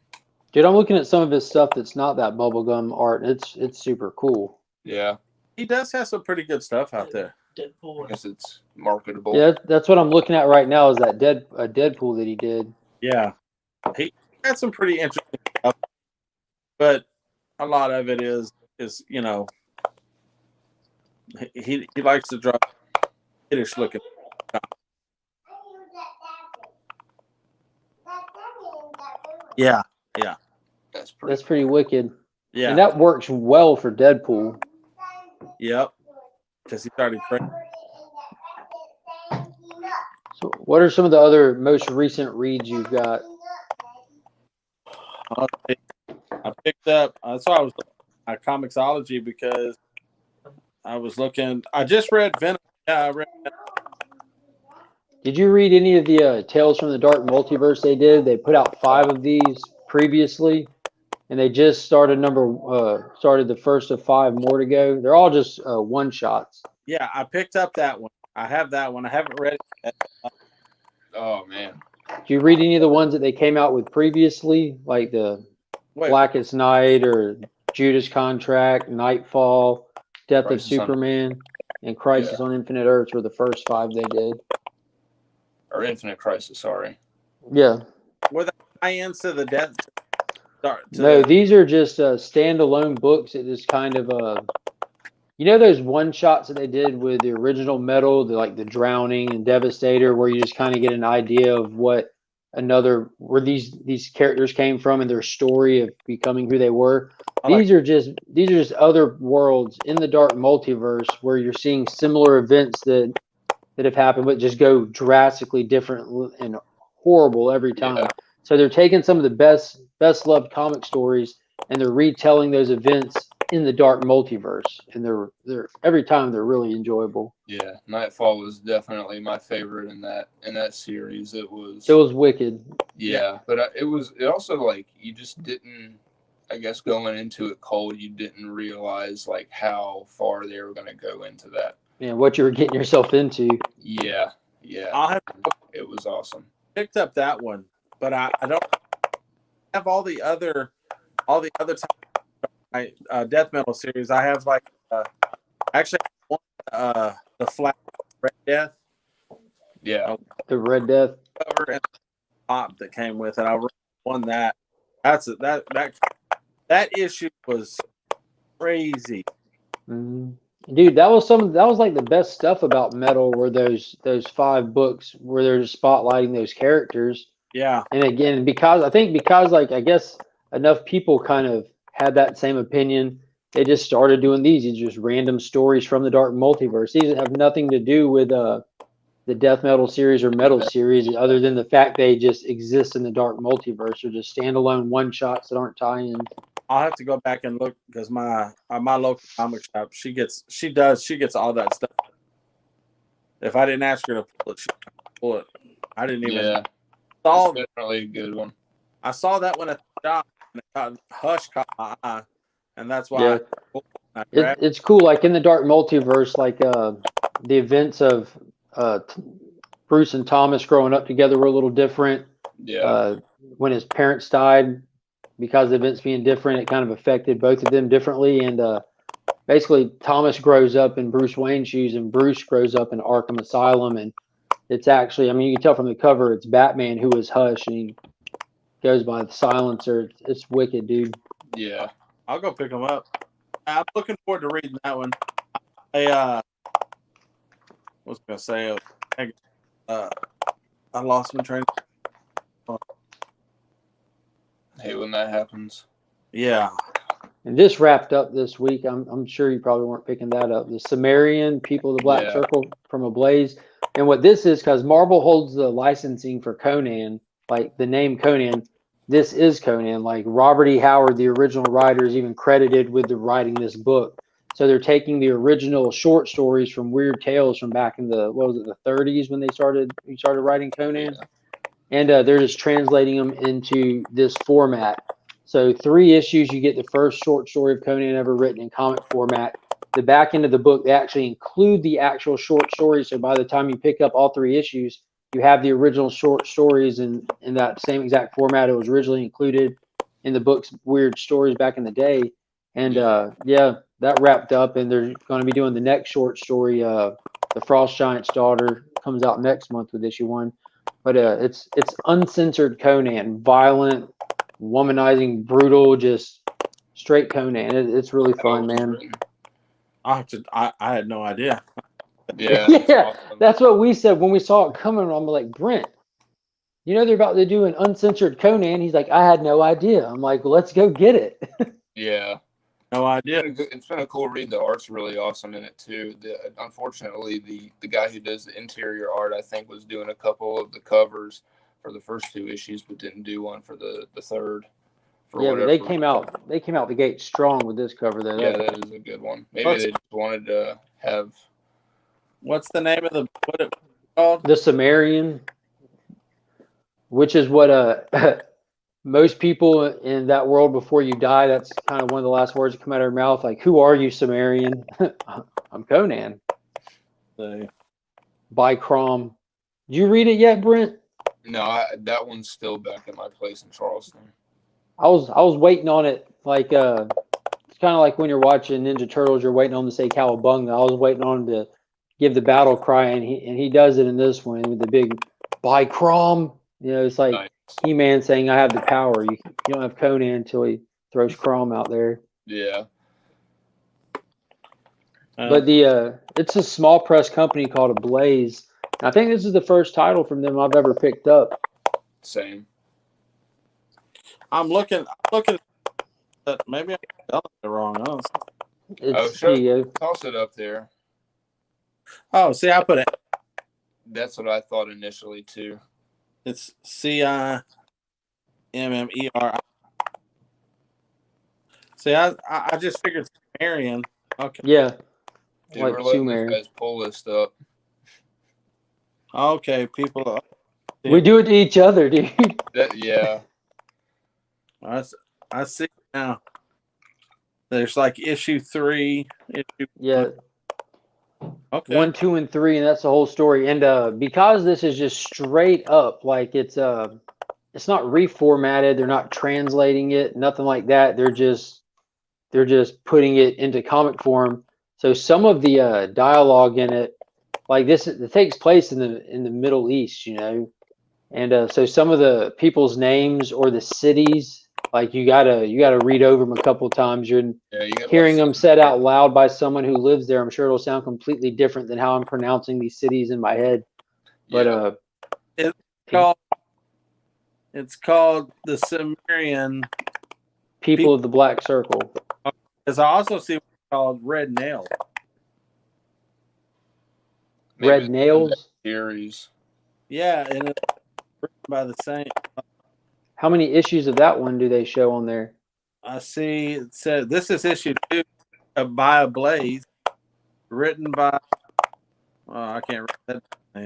Dude, I'm looking at some of his stuff that's not that bubblegum art. It's super cool. Yeah. He does have some pretty good stuff out there. Deadpool. I guess it's marketable. Yeah, that's what I'm looking at right now is that Deadpool that he did. Yeah. He had some pretty interesting stuff. But a lot of it is he likes to draw kiddish looking. Yeah. That's pretty wicked. Yeah. And that works well for Deadpool. Yep. Because he started crazy. So what are some of the other most recent reads you've got? I picked up. That's why I was looking at Comixology, because I was looking. I just read Venom. Yeah, I read. Did you read any of the Tales from the Dark Multiverse they did? They put out 5 of these previously, and they just started started the first of 5 more to go. They're all just one shots. Yeah, I picked up that one. I have that one. I haven't read it yet. Oh man. Did you read any of the ones that they came out with previously, like the Blackest Night or Judas Contract, Nightfall, Death of Superman, and Crisis on Infinite Earths were the first 5 they did. Or Infinite Crisis, sorry. Yeah. Were they tie-ins to the Death? No, these are just standalone books that just kind of you know those one shots that they did with the original Metal, like the Drowning and Devastator, where you just kind of get an idea of where these characters came from and their story of becoming who they were. These are just other worlds in the Dark Multiverse where you're seeing similar events that have happened, but just go drastically different and horrible every time. Yeah. So they're taking some of the best loved comic stories and they're retelling those events in the Dark Multiverse, and they're every time they're really enjoyable. Yeah, Nightfall was definitely my favorite in that series. It was wicked. Yeah, but it also like you just didn't, I guess, going into it cold, you didn't realize like how far they were going to go into that. Yeah, what you were getting yourself into. Yeah. It was awesome. Picked up that one, but I don't have all the other death metal series. I have like actually one, the Flash Red Death. Yeah, the Red Death cover and pop that came with it. I won that. That issue was crazy. Dude, that was like the best stuff about Metal, were those 5 books where they're just spotlighting those characters. Yeah. And again, because like I guess enough people kind of had that same opinion, they just started doing these just random stories from the Dark Multiverse. These have nothing to do with the Death Metal series or Metal series, other than the fact they just exist in the Dark Multiverse. They're just standalone one shots that aren't tie-ins. I'll have to go back and look, because my local comic shop, she gets all that stuff. If I didn't ask her to pull it, she pull it. I didn't even. Yeah, it's definitely a good one. I saw that one at the shop, and Hush caught my eye, and that's why. Yeah. It's cool. Like in the Dark Multiverse, like the events of Bruce and Thomas growing up together were a little different. Yeah. When his parents died, because of events being different, it kind of affected both of them differently. And basically, Thomas grows up in Bruce Wayne's shoes, and Bruce grows up in Arkham Asylum. And it's actually, I mean, you can tell from the cover, it's Batman who is Hush, and he goes by the Silencer. It's wicked, dude. Yeah. I'll go pick them up. I'm looking forward to reading that one. I was gonna say, I lost my train. Hey, when that happens. Yeah. And this wrapped up this week. I'm sure you probably weren't picking that up. The Sumerian People of the Black Circle from Ablaze. And what this is, because Marvel holds the licensing for Conan, like the name Conan, this is Conan. Like Robert E. Howard, the original writer, is even credited with the writing this book. So they're taking the original short stories from Weird Tales from back in the 30s when we started writing Conan. Yeah. And they're just translating them into this format. So 3 issues, you get the first short story of Conan ever written in comic format. The back end of the book, they actually include the actual short stories. So by the time you pick up all 3 issues, you have the original short stories in that same exact format it was originally included in the book's Weird Stories back in the day. And that wrapped up, and they're going to be doing the next short story. The Frost Giant's Daughter comes out next month with issue 1. But it's uncensored Conan, violent, womanizing, brutal, just straight Conan. It's really fun, man. I had no idea. Yeah. Yeah, that's what we said when we saw it coming. I'm like, Brent, you know, they're about to do an uncensored Conan. He's like, I had no idea. I'm like, well, let's go get it. Yeah. No idea. It's been a cool read. The art's really awesome in it too. Unfortunately, the guy who does the interior art, I think, was doing a couple of the covers for the first 2 issues, but didn't do one for the third. Yeah, but they came out the gate strong with this cover though. Yeah, that is a good one. Maybe they just wanted to have. What's the name of what it called? The Sumerian, which is what most people in that world before you die, that's kind of one of the last words that come out of their mouth. Like, who are you, Sumerian? I'm Conan. By Crom. Did you read it yet, Brent? No, that one's still back at my place in Charleston. I was waiting on it. Like it's kind of like when you're watching Ninja Turtles, you're waiting on them to say Cowabunga. I was waiting on him to give the battle cry, and he does it in this one with the big by Crom. You know, it's like nice. He-Man saying, "I have the power." You don't have Conan until he throws Crom out there. Yeah. But it's a small press company called Ablaze. I think this is the first title from them I've ever picked up. Same. I'm looking at maybe I'm spelling it wrong. Toss it up there. Oh, see, I put it. That's what I thought initially too. It's Cimmer. See, I just figured Sumerian. Okay. Yeah. Dude, like we're letting these guys pull this up. Okay, people. We do it to each other, dude. Yeah. I see now. There's like issue 3. Yeah. Okay. 1, 2, and 3, and that's the whole story. And because this is just straight up, like it's not reformatted. They're not translating it. Nothing like that. They're just putting it into comic form. So some of the dialogue in it, like this, it takes place in the Middle East, you know, and so some of the people's names or the cities, like you gotta read over them a couple of times. You're hearing them said out loud by someone who lives there. I'm sure it'll sound completely different than how I'm pronouncing these cities in my head. But it's called the Sumerian People of the Black Circle. Because I also see what's called Red Nails. Red Nails series. Yeah, and it's written by the same. How many issues of that one do they show on there? I see it says this is issue 2 by Ablaze, written by. I can't read that name.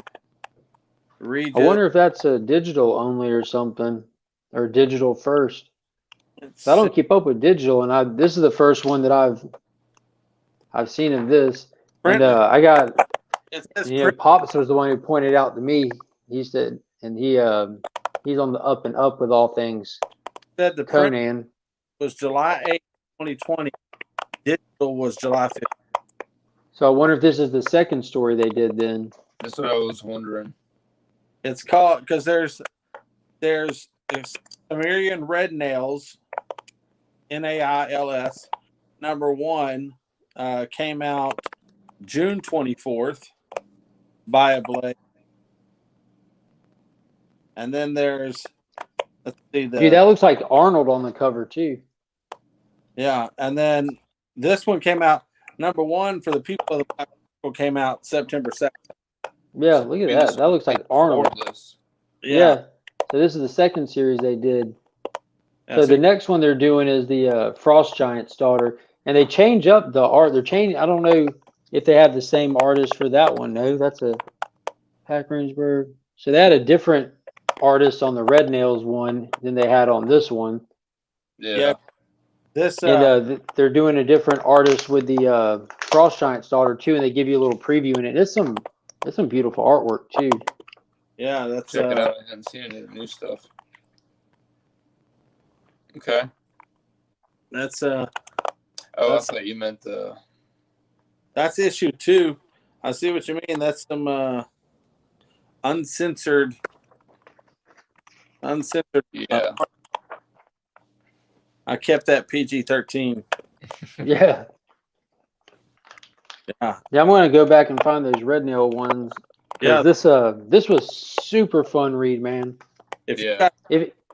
I wonder if that's a digital only or something, or digital first. I don't keep up with digital, and this is the first one that I've seen of this. And I got. Pops was the one who pointed out to me. He said, and he's on the up and up with all things. Said the Conan was July 8th, 2020. Digital was July 5th. So I wonder if this is the second story they did then. That's what I was wondering. It's called because there's Sumerian Red Nails, Nails, #1 came out June 24th by Ablaze. And then there's, let's see, dude, that looks like Arnold on the cover too. Yeah, and then this one came out #1 for the People of the Black Circle came out September 2nd. Yeah, look at that. That looks like Arnold. Yeah. So this is the second series they did. So the next one they're doing is the Frost Giant's daughter, and they change up the art. They're changing. I don't know if they have the same artist for that one. No, that's a Hackerinsburg. So they had a different artist on the Red Nails one than they had on this one. Yeah. This and they're doing a different artist with the Frost Giant's daughter too, and they give you a little preview in it. It's some beautiful artwork too. Yeah, that's check it out. I haven't seen any of the new stuff. Okay. That's I thought you meant the. That's issue 2. I see what you mean. That's some uncensored. Yeah. I kept that PG-13. Yeah. Yeah. Yeah, I'm going to go back and find those Red Nail ones. Yeah. This was super fun read, man. If you Yeah. got,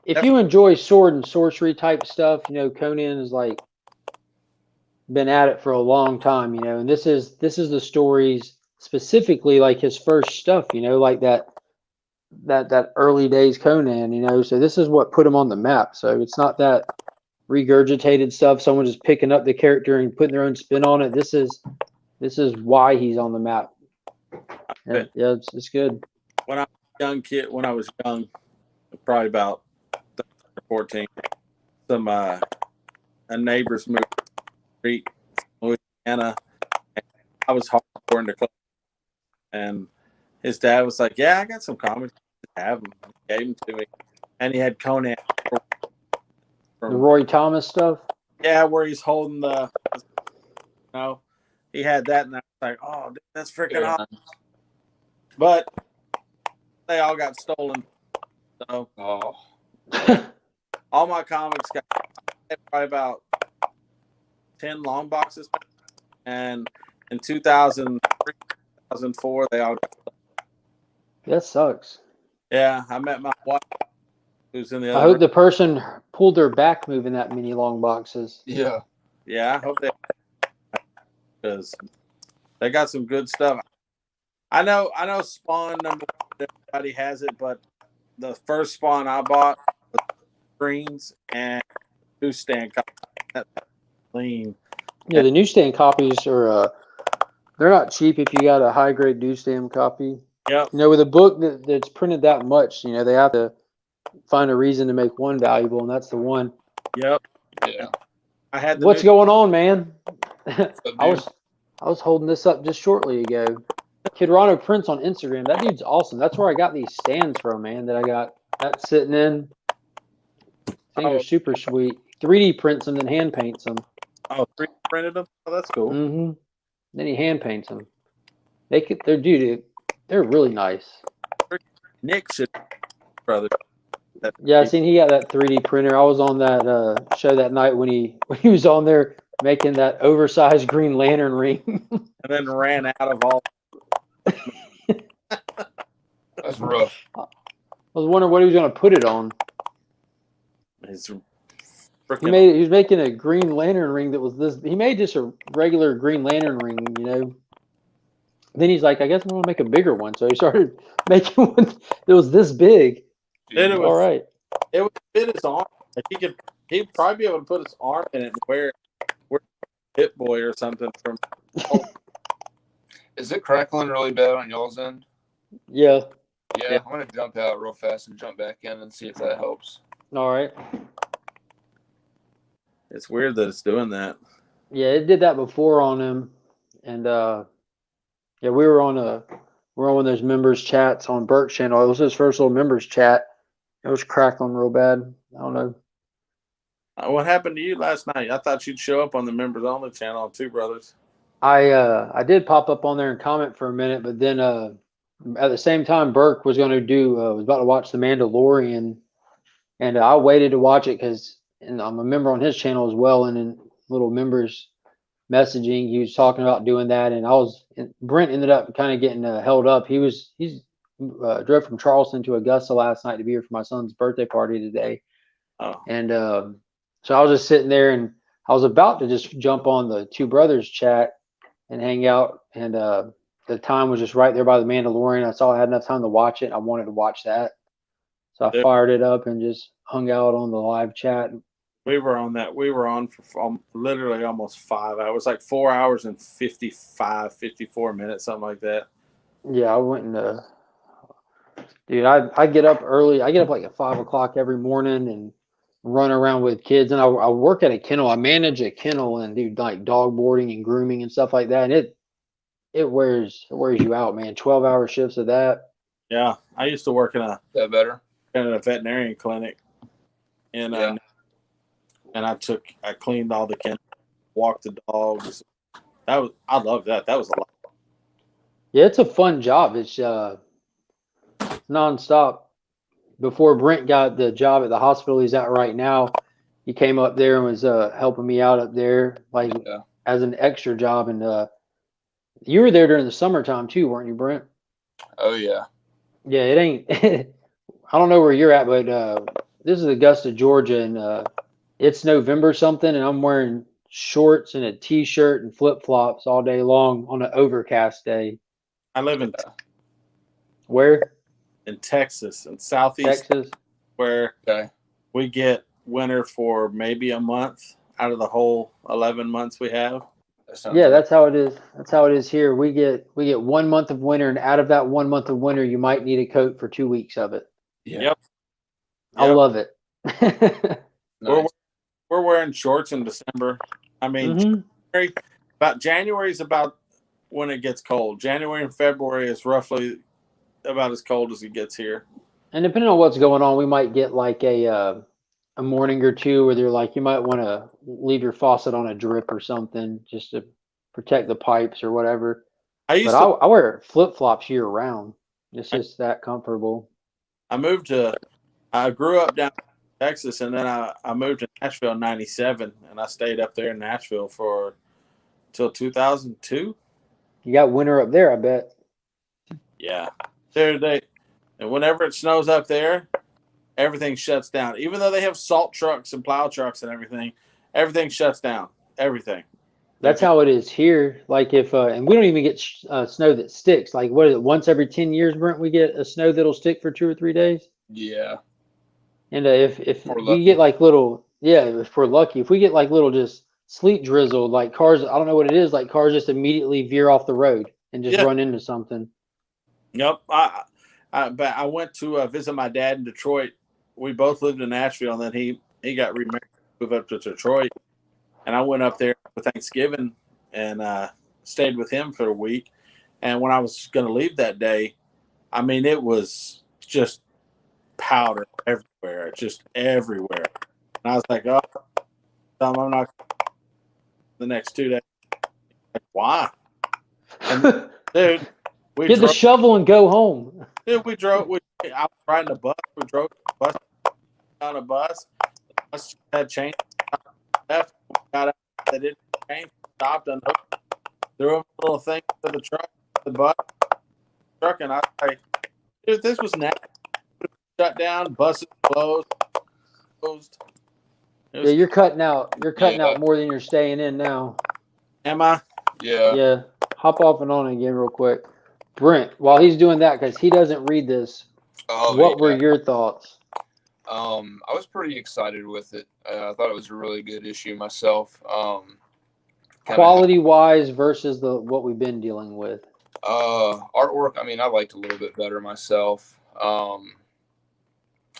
if you enjoy sword and sorcery type stuff, Conan is like been at it for a long time, and this is the stories specifically like his first stuff, like that early days Conan, so this is what put him on the map. So it's not that regurgitated stuff, someone just picking up the character and putting their own spin on it. This is why he's on the map. And, yeah, it's good. when I was young, probably about 13 or 14, some a neighbor's moved to the street, Louisiana. And I was hardcore into club, and his dad was like, "Yeah, I got some comics. Have them." He gave them to me, and he had Conan The Roy Thomas stuff. Yeah, where he's holding he had that, and I was like, "Oh, dude, that's freaking awesome!" But they all got stolen. So all my comics got probably about 10 long boxes, and in 2003, 2004, they all got stolen. That sucks. Yeah, I met my wife, who's in the other I hope room. the person pulled their back moving that many long boxes. Yeah. Yeah, I hope they, because they got some good stuff. I know Spawn number 1, everybody has it, but the first Spawn I bought was greens and newsstand copy. That's clean. Yeah, the newsstand copies are they're not cheap if you got a high grade newsstand copy. Yep. With a book that's printed that much, they have to find a reason to make one valuable, and that's the one. Yep. Yeah. I had What's going on, man? I was holding this up just shortly ago. Kid Rano Prince on Instagram. That dude's awesome. That's where I got these stands from, man. That I got that sitting in. Things are super sweet. 3D prints them, then hand paints them. Oh, 3D printed them? Oh, that's cool. Mm-hmm. Then he hand paints them. They're really nice. Nick should, brother. Yeah, I seen he got that 3D printer. I was on that show that night when he was on there making that oversized Green Lantern ring. And then ran out of all. That's rough. I was wondering what he was going to put it on. His He was making a Green Lantern ring that was this. He made just a regular Green Lantern ring, Then he's like, I guess I'm going to make a bigger one. So he started making one that was this big. Then it was, all right. It would fit his arm. Like he'd probably be able to put his arm in it and wear Hit Boy or something from. Is it crackling really bad on y'all's end? Yeah. Yeah, I'm gonna jump out real fast and jump back in and see if that helps. All right. It's weird that it's doing that. Yeah, it did that before on him, and yeah, we were on one of those members chats on Burke's channel. It was his first little members chat. It was crackling real bad. I don't know. What happened to you last night? I thought you'd show up on the members only channel on Two Brothers. I did pop up on there and comment for a minute, but then at the same time, Burke was going to was about to watch The Mandalorian, and I waited to watch it because I'm a member on his channel as well, and in little members messaging, he was talking about doing that, and Brent ended up kind of getting held up. He's drove from Charleston to Augusta last night to be here for my son's birthday party today. Oh. And so I was just sitting there, and I was about to just jump on the Two Brothers chat and hang out, and the time was just right there by The Mandalorian. I saw I had enough time to watch it. I wanted to watch that, so I fired it up and just hung out on the live chat. We were on that. We were on for literally almost 5 hours, like 4 hours and 54 minutes, something like that. Yeah, I went and dude, I get up early. I get up like at 5 o'clock every morning and run around with kids. And I work at a kennel. I manage a kennel and do like dog boarding and grooming and stuff like that. And it wears you out, man. 12-hour shifts of that. Yeah, I used to work in a veterinarian clinic, and and I cleaned all the kennels, walked the dogs. I love that. That was a lot. Yeah, it's a fun job. It's nonstop. Before Brent got the job at the hospital he's at right now, he came up there and was helping me out up there, like as an extra job. And you were there during the summertime too, weren't you, Brent? Oh yeah. Yeah, it ain't. I don't know where you're at, but this is Augusta, Georgia, and it's November something, and I'm wearing shorts and a t-shirt and flip-flops all day long on an overcast day. I live Where? in Texas, in southeast, Texas. where Okay. we get winter for maybe a month out of the whole 11 months we have. Yeah, right. that's how it is. That's how it is here. We get 1 month of winter, and out of that 1 month of winter, you might need a coat for 2 weeks of it. Yeah. Yep. I love it. Nice. We're wearing shorts in December. I mean, January is about when it gets cold. January and February is roughly about as cold as it gets here. And depending on what's going on, we might get like a morning or two where they're like, you might want to leave your faucet on a drip or something just to protect the pipes or whatever. I wear flip flops year round. It's just that comfortable. I grew up down in Texas, and then I moved to Nashville in '97, and I stayed up there in Nashville till 2002. You got winter up there, I bet. Yeah, and whenever it snows up there, everything shuts down. Even though they have salt trucks and plow trucks and everything shuts down. Everything. That's how it is here. Like if and we don't even get snow that sticks. Like what is it? Once every 10 years, Brent, we get a snow that'll stick for 2 or 3 days. Yeah. And if we get like little, if we're lucky, if we get like little just sleet drizzle, like cars, I don't know what it is, like cars just immediately veer off the road and just run into something. Yep. But I went to visit my dad in Detroit. We both lived in Nashville, and then he got remarried, moved up to Detroit, and I went up there for Thanksgiving and stayed with him for a week. And when I was going to leave that day, I mean, it was just powder everywhere, just everywhere. And I was like, oh, I'm not the next 2 days. Like, why? And, dude, get the shovel and go home. Dude, I was riding a bus. We drove the bus on a bus. The bus had changed. Left, got out. They didn't change. Stopped, unhooked, threw a little thing to the bus truck, and I was like, dude, this was nasty. Shut down, buses closed. Yeah, you're cutting out. You're cutting out more than you're staying in now. Am I? Yeah. Yeah. Hop off and on again real quick. Brent, while he's doing that, because he doesn't read this, what were your thoughts? I was pretty excited with it. I thought it was a really good issue myself. Quality-wise versus what we've been dealing with. Artwork, I mean, I liked a little bit better myself.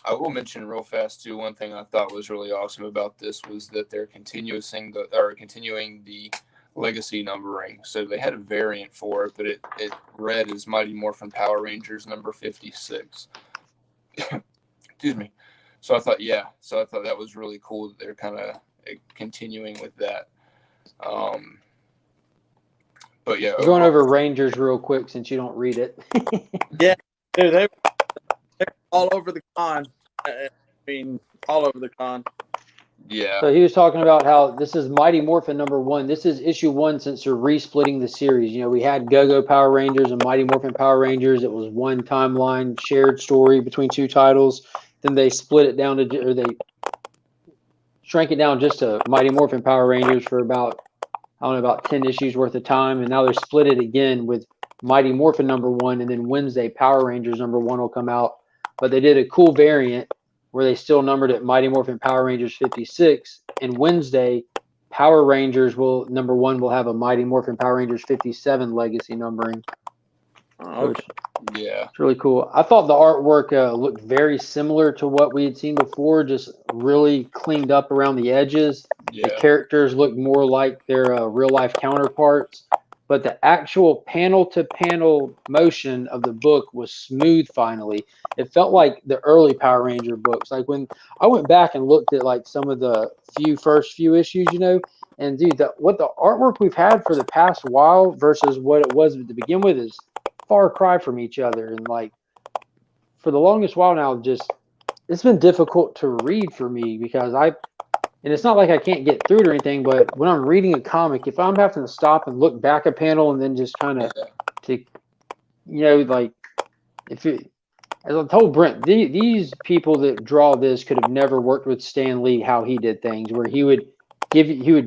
I will mention real fast too. One thing I thought was really awesome about this was that they're continuing the legacy numbering. So they had a variant for it, but it read as Mighty Morphin Power Rangers number 56. Excuse me. So I thought that was really cool that they're kind of continuing with that. But yeah, going over Rangers real quick since you don't read it. Yeah, dude, they're all over the con. I mean, all over the con. Yeah. So he was talking about how this is Mighty Morphin number 1. This is issue 1 since they're resplitting the series. You know, we had Go-Go Power Rangers and Mighty Morphin Power Rangers. It was one timeline, shared story between 2 titles. Then they split it down or they shrank it down just to Mighty Morphin Power Rangers for about 10 issues worth of time. And now they're split it again with Mighty Morphin number 1. And then Wednesday, Power Rangers number 1 will come out. But they did a cool variant where they still numbered it Mighty Morphin Power Rangers 56. And Wednesday, Power Rangers number 1 will have a Mighty Morphin Power Rangers 57 legacy numbering. Okay. Yeah. It's really cool. I thought the artwork looked very similar to what we had seen before, just really cleaned up around the edges. Yeah. The characters look more like their real-life counterparts. But the actual panel-to-panel motion of the book was smooth finally. It felt like the early Power Ranger books. Like when I went back and looked at like some of the first few issues, you know, and dude, what the artwork we've had for the past while versus what it was to begin with is far cry from each other. And like for the longest while now, it's been difficult to read for me because and it's not like I can't get through it or anything, but when I'm reading a comic, if I'm having to stop and look back a panel and then just kind of like if as I told Brent, these people that draw this could have never worked with Stan Lee how he did things, where he would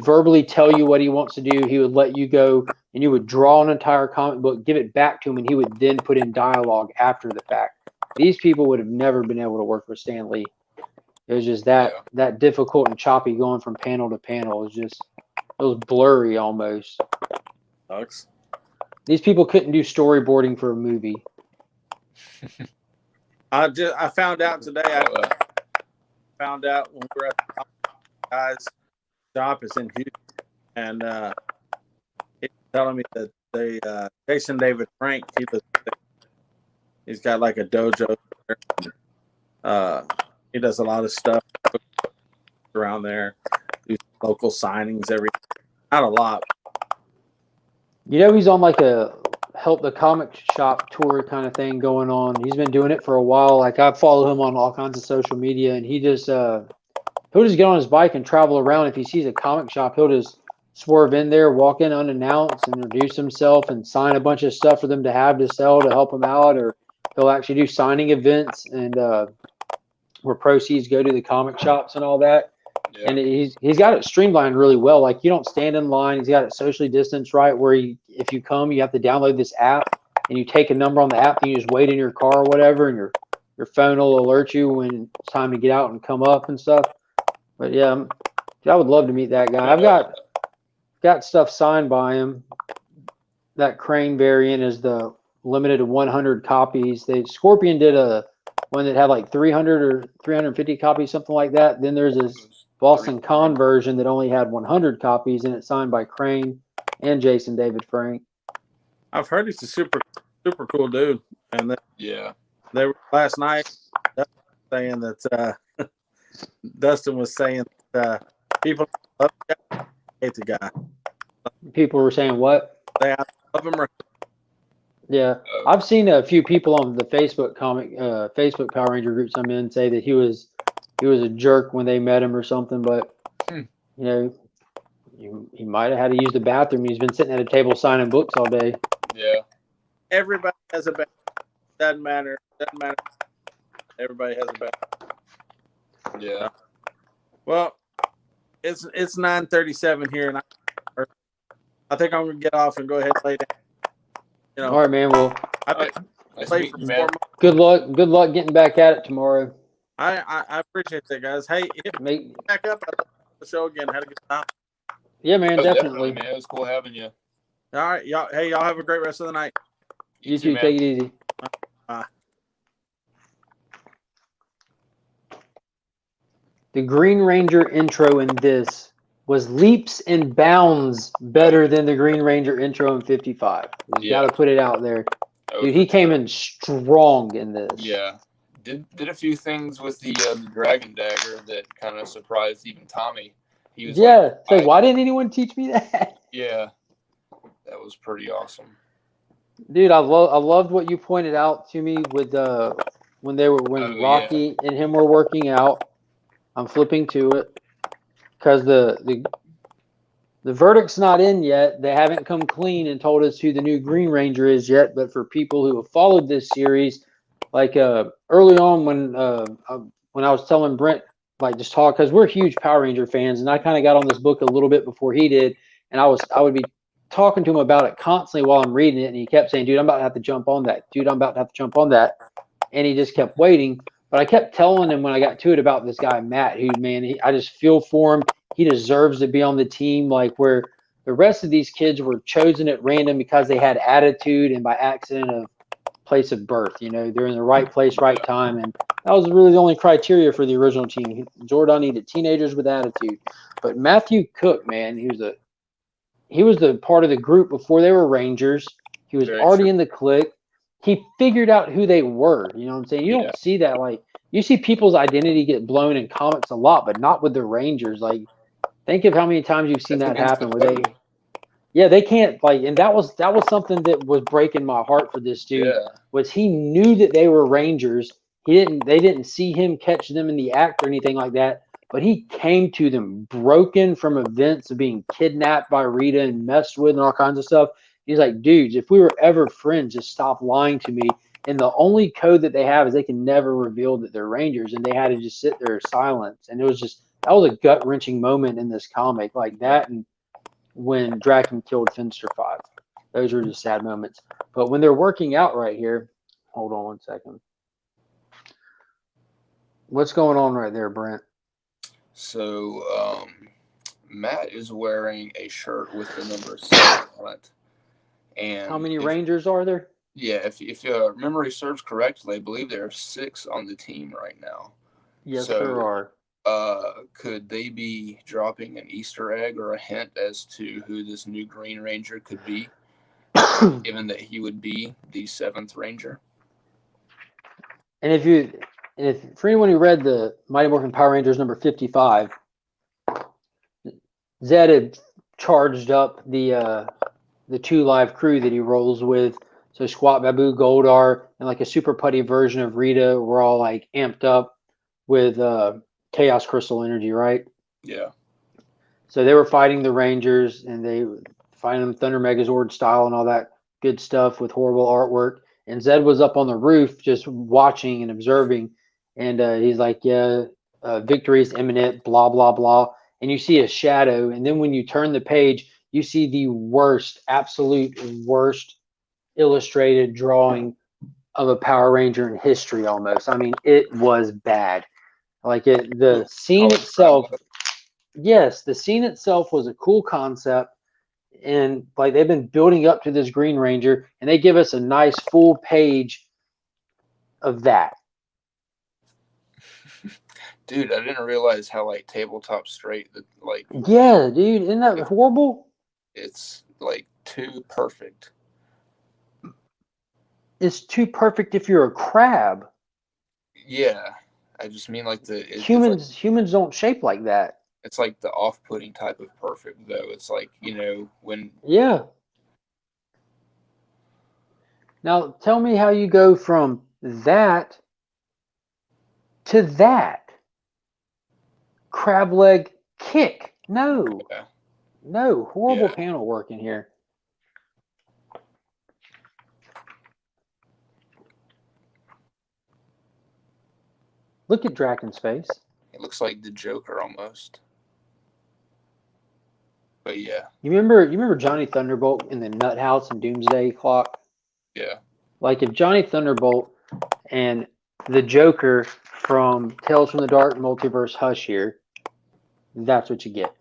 verbally tell you what he wants to do. He would let you go, and you would draw an entire comic book, give it back to him, and he would then put in dialogue after the fact. These people would have never been able to work with Stan Lee. It was just that difficult and choppy going from panel to panel. It was blurry almost. Sucks. These people couldn't do storyboarding for a movie. I found out today. I found out when we were at the guy's shop is in Houston, and he's telling me that they Jason David Frank, he's got like a dojo. He does a lot of stuff around there. Do local signings not a lot. You know, he's on like a help the comic shop tour kind of thing going on. He's been doing it for a while. Like I follow him on all kinds of social media, and he'll just get on his bike and travel around. If he sees a comic shop, he'll just swerve in there, walk in unannounced, introduce himself, and sign a bunch of stuff for them to have to sell to help them out. Or he'll actually do signing events and where proceeds go to the comic shops and all that. Yeah. And he's got it streamlined really well. Like you don't stand in line. He's got it socially distanced, right? Where if you come, you have to download this app and you take a number on the app and you just wait in your car or whatever, and your phone will alert you when it's time to get out and come up and stuff. But yeah, I would love to meet that guy. I've got stuff signed by him. That Crane variant is the limited to 100 copies. Scorpion did a one that had like 300 or 350 copies, something like that. Then there's this Boston Con version that only had 100 copies, and it's signed by Crane and Jason David Frank. I've heard he's a super cool dude. And they were last night saying that Dustin was saying that people love the guy, hate the guy. People were saying what? They love him. Yeah, I've seen a few people on the Facebook Facebook Power Ranger groups I'm in say that he was a jerk when they met him or something. But you know, he might have had to use the bathroom. He's been sitting at a table signing books all day. Yeah. Everybody has a bathroom. Doesn't matter. Everybody has a bathroom. Yeah. Well, it's 9:37 here, and I think I'm gonna get off and go ahead and lay down. You know, all right, man. Well, Good luck getting back at it tomorrow. I appreciate that, guys. Hey, back up the show again. Had a good time. Yeah, man, definitely. Man. It was cool having you. All right, y'all. Hey, y'all have a great rest of the night. You too. Take it easy. Bye. The Green Ranger intro in this was leaps and bounds better than the Green Ranger intro in 55. You got to put it out there. Dude, he came in strong in this. Yeah. Did a few things with the Dragon Dagger that kind of surprised even Tommy. He was why didn't anyone teach me that? Yeah. That was pretty awesome. Dude, I loved what you pointed out to me with when Rocky and him were working out. I'm flipping to it. Because the verdict's not in yet. They haven't come clean and told us who the new Green Ranger is yet. But for people who have followed this series, like early on when I was telling Brent, like just talk, because we're huge Power Ranger fans, and I kind of got on this book a little bit before he did, and I would be talking to him about it constantly while I'm reading it, and he kept saying, "Dude, I'm about to have to jump on that. Dude, I'm about to have to jump on that," and he just kept waiting. But I kept telling him when I got to it about this guy, Matt, who, man, I just feel for him. He deserves to be on the team, like where the rest of these kids were chosen at random because they had attitude and by accident of place of birth. You know, they're in the right place, right time. And that was really the only criteria for the original team. Jordan needed teenagers with attitude. But Matthew Cook, man, he was the part of the group before they were Rangers. He was already in the clique. He figured out who they were. You know what I'm saying? You don't see that. Like, you see people's identity get blown in comics a lot, but not with the Rangers. Like, think of how many times you've seen that happen where they can't, like, and that was something that was breaking my heart for this dude. Was he knew that they were Rangers. They didn't see him catch them in the act or anything like that, but he came to them broken from events of being kidnapped by Rita and messed with and all kinds of stuff. He's like, dudes, if we were ever friends, just stop lying to me. And the only code that they have is they can never reveal that they're Rangers, and they had to just sit there in silence. And it was just, that was a gut-wrenching moment in this comic, like that, and when Draken killed Finster 5. Those were just sad moments. But when they're working out right here, hold on one second. What's going on right there, Brent? So Matt is wearing a shirt with the number 7 on it. And how many Rangers are there? Yeah, if memory serves correctly, I believe there are 6 on the team right now. Yes, there are. Could they be dropping an Easter egg or a hint as to who this new Green Ranger could be, given that he would be the 7th Ranger? And if for anyone who read the Mighty Morphin Power Rangers number 55, Zed had charged up the 2 live crew that he rolls with. So Squat, Babu, Goldar, and like a super putty version of Rita were all like amped up with Chaos Crystal energy, right? Yeah. So they were fighting the Rangers, and they fighting them Thunder Megazord style and all that good stuff with horrible artwork. And Zed was up on the roof just watching and observing. And he's like, yeah, victory is imminent, blah, blah, blah. And you see a shadow. And then when you turn the page, you see the worst, absolute worst illustrated drawing of a Power Ranger in history almost. I mean, it was bad. Like the scene itself, yes, the scene itself was a cool concept. And like they've been building up to this Green Ranger, and they give us a nice full page of that. Dude, I didn't realize how like tabletop straight that like. Yeah, dude, isn't that horrible? It's like too perfect. It's too perfect if you're a crab. Yeah, I just mean like humans don't shape like that. It's like the off-putting type of perfect, though. It's like, when... Yeah. Now, tell me how you go from that to that. Crab leg kick. No. Yeah. No. Horrible panel work in here. Look at Draken's face. It looks like the Joker almost. But yeah. You remember Johnny Thunderbolt in the Nut House and Doomsday Clock? Yeah. Like if Johnny Thunderbolt and the Joker from Tales from the Dark Multiverse Hush here, that's what you get.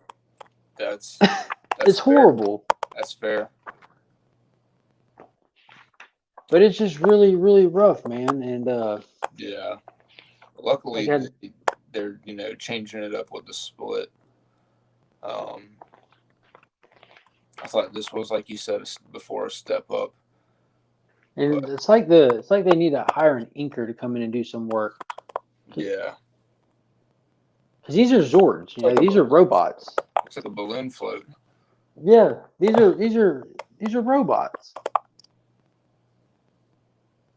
That's it's fair. Horrible. That's fair. But it's just really, really rough, man. And yeah. Luckily, they're changing it up with the split. I thought this was, like you said before, a step up. And it's like they need to hire an inker to come in and do some work. Yeah. Because these are Zords, these are robots. It's like a balloon float. Yeah, these are robots.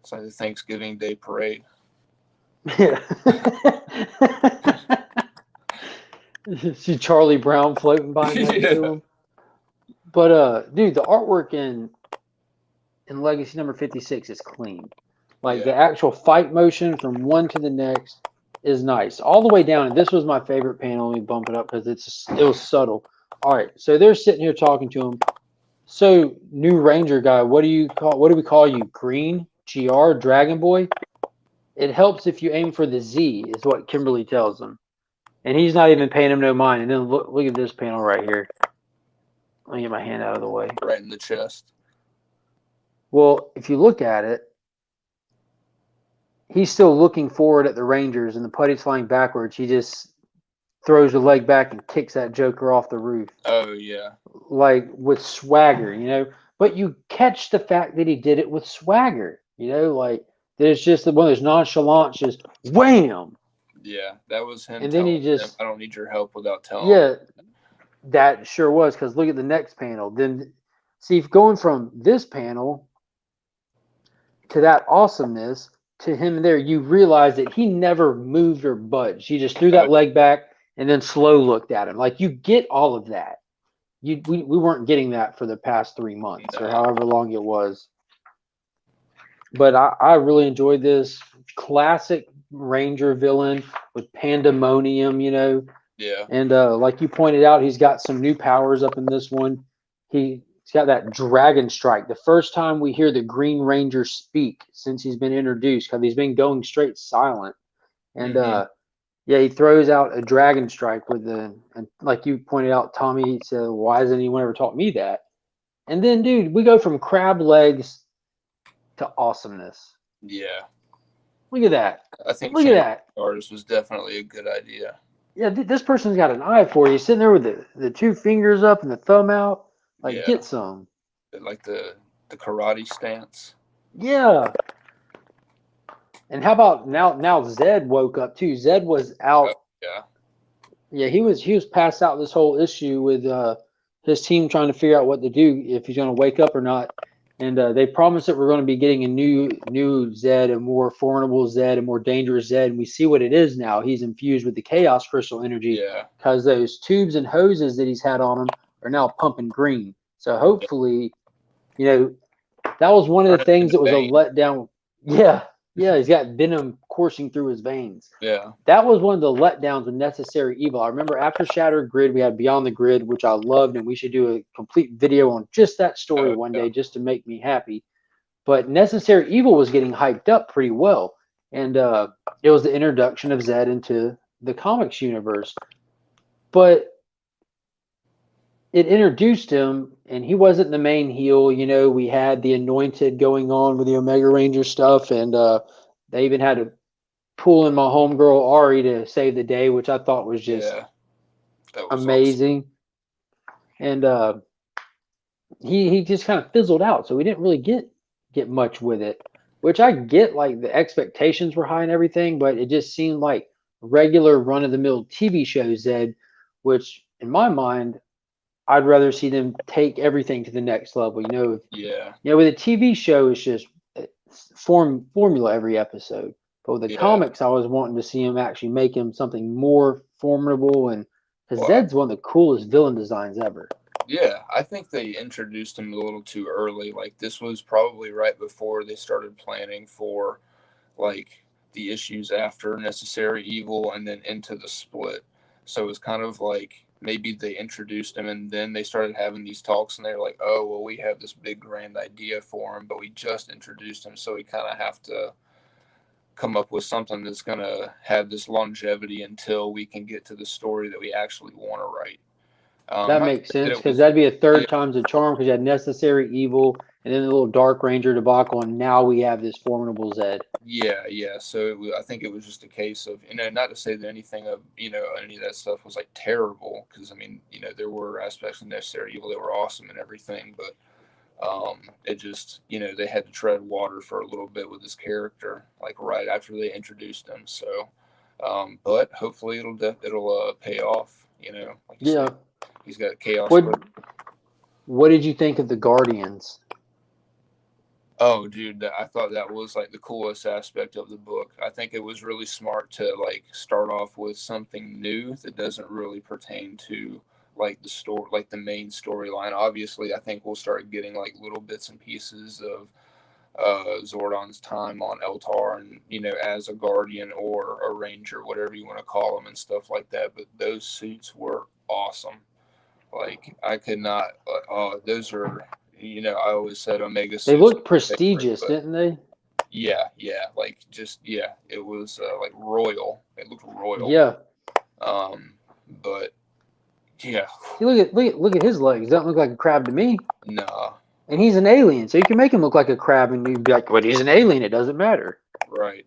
It's like the Thanksgiving Day parade. Yeah. See Charlie Brown floating by next to him. But dude, the artwork in Legacy number 56 is clean. Like the actual fight motion from one to the next is nice. All the way down, and this was my favorite panel. Let me bump it up because it was subtle. All right, so they're sitting here talking to him. So, new Ranger guy, what do we call you? Green? GR? Dragon Boy? It helps if you aim for the Z, is what Kimberly tells him. And he's not even paying him no mind. And then look at this panel right here. Let me get my hand out of the way. Right in the chest. Well, if you look at it, he's still looking forward at the Rangers, and the putty's flying backwards. He just throws the leg back and kicks that Joker off the roof. Oh, yeah. Like, with swagger, But you catch the fact that he did it with swagger, Like, that it's just one of those nonchalant, just wham! Yeah, that was him. And then he just... him, I don't need your help without telling him. That sure was, because look at the next panel. Then, see, going from this panel to that awesomeness to him there, you realize that he never moved or budged. He just threw that leg back and then slow looked at him. Like, you get all of that. We weren't getting that for the past 3 months or however long it was. But I really enjoyed this classic Ranger villain with pandemonium, Yeah. and like you pointed out, he's got some new powers up in this one. He's got that dragon strike. The first time we hear the Green Ranger speak since he's been introduced, because he's been going straight silent. And yeah, he throws out a dragon strike and like you pointed out, Tommy said, "Why hasn't anyone ever taught me that?" And then, dude, we go from crab legs to awesomeness. Yeah. Look at that. I think Look at that. artist was definitely a good idea. Yeah, this person's got an eye for you. He's sitting there with the two fingers up and the thumb out. Like, Yeah. get some. Like the karate stance. Yeah. And how about now Zed woke up too. Zed was out. Oh, yeah. Yeah, he was passed out this whole issue with his team trying to figure out what to do, if he's going to wake up or not. And they promised that we're going to be getting a new Zed, a more formidable Zed, a more dangerous Zed. And we see what it is now. He's infused with the Chaos Crystal energy, Yeah. because those tubes and hoses that he's had on him are now pumping green. So hopefully, that was one of the things that was a letdown. Yeah, he's got venom coursing through his veins. Yeah. That was one of the letdowns with Necessary Evil. I remember after Shattered Grid, we had Beyond the Grid, which I loved, and we should do a complete video on just that story one day, just to make me happy. But Necessary Evil was getting hyped up pretty well, and it was the introduction of Zed into the comics universe. But it introduced him, and he wasn't the main heel. We had the Anointed going on with the Omega Ranger stuff, and they even had to pull in my homegirl Ari to save the day, which I thought was just amazing. Awesome. And he just kind of fizzled out, so we didn't really get much with it. Which I get, like the expectations were high and everything, but it just seemed like regular run-of-the-mill TV show Zed, which in my mind, I'd rather see them take everything to the next level. Yeah. With a TV show, it's just formula every episode. But with the comics, I was wanting to see him actually make him something more formidable, and because Zed's one of the coolest villain designs ever. Yeah, I think they introduced him a little too early. Like, this was probably right before they started planning for, like, the issues after Necessary Evil and then into the split. So it was kind of like maybe they introduced him and then they started having these talks, and they're like, oh, well, we have this big grand idea for him, but we just introduced him, so we kind of have to come up with something that's going to have this longevity until we can get to the story that we actually want to write. That makes sense, because that'd be a third time's a charm, because you had Necessary Evil and then the little Dark Ranger debacle, and now we have this formidable Zed. Yeah. So I think it was just a case of, not to say that anything of, any of that stuff was like terrible, because I mean, there were aspects of Necessary Evil that were awesome and everything, but it just, they had to tread water for a little bit with this character, like right after they introduced him. So, but hopefully it'll pay off. Like you said, he's got chaos. What did you think of the Guardians? Oh, dude, I thought that was like the coolest aspect of the book. I think it was really smart to like start off with something new that doesn't really pertain to like the story, like the main storyline. Obviously, I think we'll start getting like little bits and pieces of Zordon's time on Eltar, and as a Guardian or a Ranger, whatever you want to call them, and stuff like that. But those suits were awesome. Like, I could not. Those are. I always said Omega suits. They looked prestigious, didn't they? Yeah. Like, just, it was like royal. It looked royal. Yeah. But yeah. See, look at his legs. Doesn't look like a crab to me. Nah. And he's an alien, so you can make him look like a crab, and you'd be like, "Well, he's an alien. It doesn't matter." Right.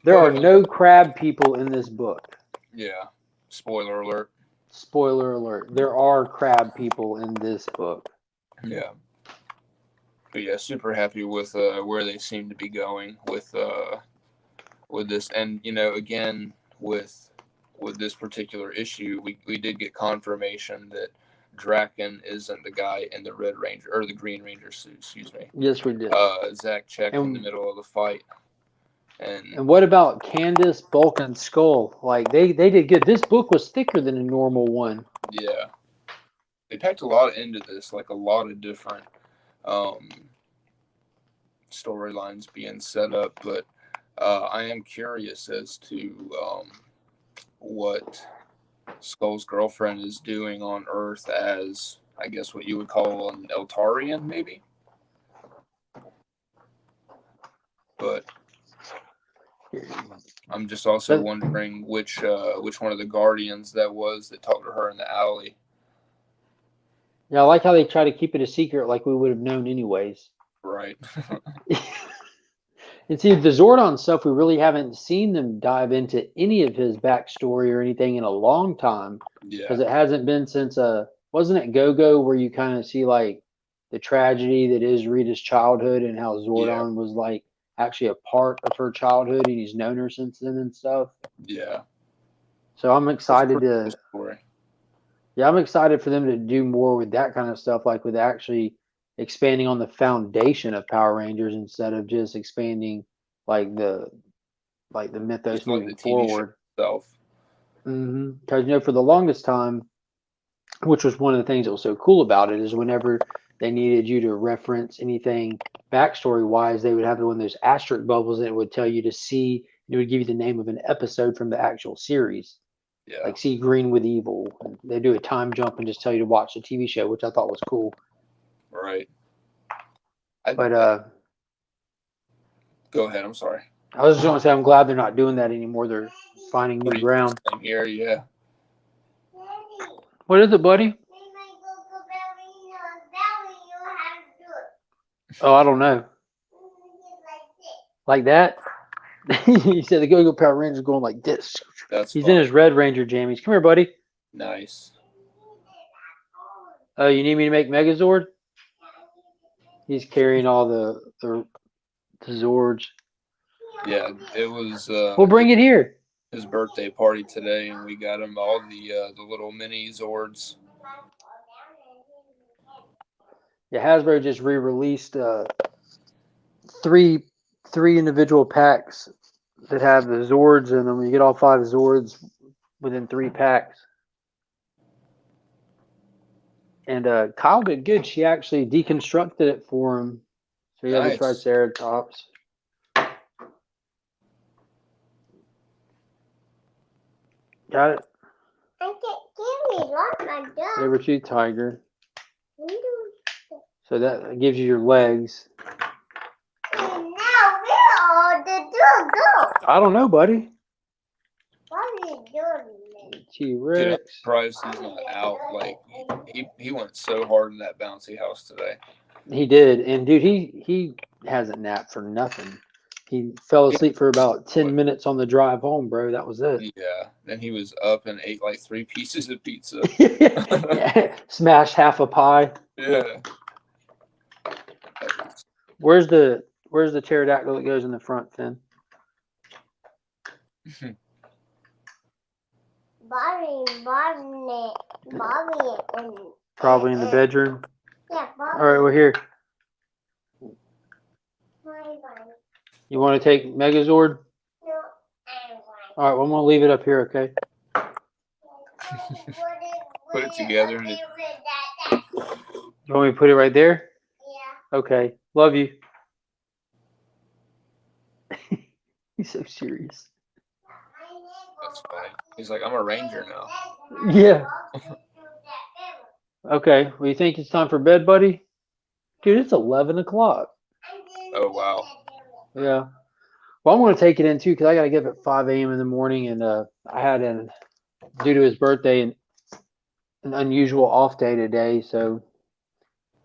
There are no crab people in this book. Yeah. Spoiler alert. Spoiler alert. There are crab people in this book. Yeah. But yeah, super happy with where they seem to be going with this, and again with this particular issue, we did get confirmation that Draken isn't the guy in the Red Ranger or the Green Ranger suit. Excuse me. Yes, we did. Zach checked in the middle of the fight. And what about Candace, Bulk, and Skull? Like they did good. This book was thicker than a normal one. Yeah, they packed a lot into this, like a lot of different storylines being set up. But I am curious as to what Skull's girlfriend is doing on Earth as, I guess, what you would call an Eltarian, maybe. But I'm just also wondering which one of the Guardians that was that talked to her in the alley. Yeah, I like how they try to keep it a secret, like we would have known anyways. Right. And see, the Zordon stuff, we really haven't seen them dive into any of his backstory or anything in a long time. Yeah. Because it hasn't been since, wasn't it Go-Go where you kind of see like the tragedy that is Rita's childhood and how Zordon was like actually a part of her childhood and he's known her since then and stuff. Yeah. So I'm excited I'm excited for them to do more with that kind of stuff, like with actually expanding on the foundation of Power Rangers instead of just expanding like the mythos moving forward. Because for the longest time, which was one of the things that was so cool about it, is whenever they needed you to reference anything backstory wise, they would have one of those asterisk bubbles and it would tell you to see. It would give you the name of an episode from the actual series. Yeah. Like see Green with Evil. They do a time jump and just tell you to watch the TV show, which I thought was cool. Right. But go ahead. I'm sorry. I was just going to say I'm glad they're not doing that anymore. They're finding new ground. Here, yeah. What is it, buddy? Oh, I don't know. Like that? He said the Go-Go Power Ranger going like this. He's funny. in his Red Ranger jammies. Come here, buddy. Nice. Oh, you need me to make Megazord? He's carrying all the Zords. Yeah, it was. We'll bring it here. His birthday party today, and we got him all the little mini Zords. Yeah, Hasbro just re-released three individual packs that have the Zords in them. You get all 5 Zords within 3 packs. And Kyle did good. She actually deconstructed it for him. So he had the Triceratops. Got it. Saber-tooth tiger. So that gives you your legs. And now where are the dogs? I don't know, buddy. What are you doing? T-Rex. Dude, I'm surprised he's not out. Like he went so hard in that bouncy house today. He did, and dude, he hasn't napped for nothing. He fell asleep for about 10 minutes on the drive home, bro. That was it. Yeah. Then he was up and ate like 3 pieces of pizza. Smashed half a pie. Yeah. Where's the pterodactyl that goes in the front, Finn? Bobby, and Probably in the bedroom. yeah, Bobby. All right, we're here. Bye. You want to take Megazord? No, I want. All right, well, I'm gonna leave it up here, okay? Put it together. You want me to put it right there? Yeah. Okay. Love you. He's so serious. That's funny. He's like, I'm a ranger now. Yeah. Okay. Well, you think it's time for bed, buddy? Dude, it's 11 o'clock. Oh, wow. Yeah. Well, I'm going to take it in, too, because I got to get up at 5 a.m. in the morning, and I had, due to his birthday, an unusual off day today, so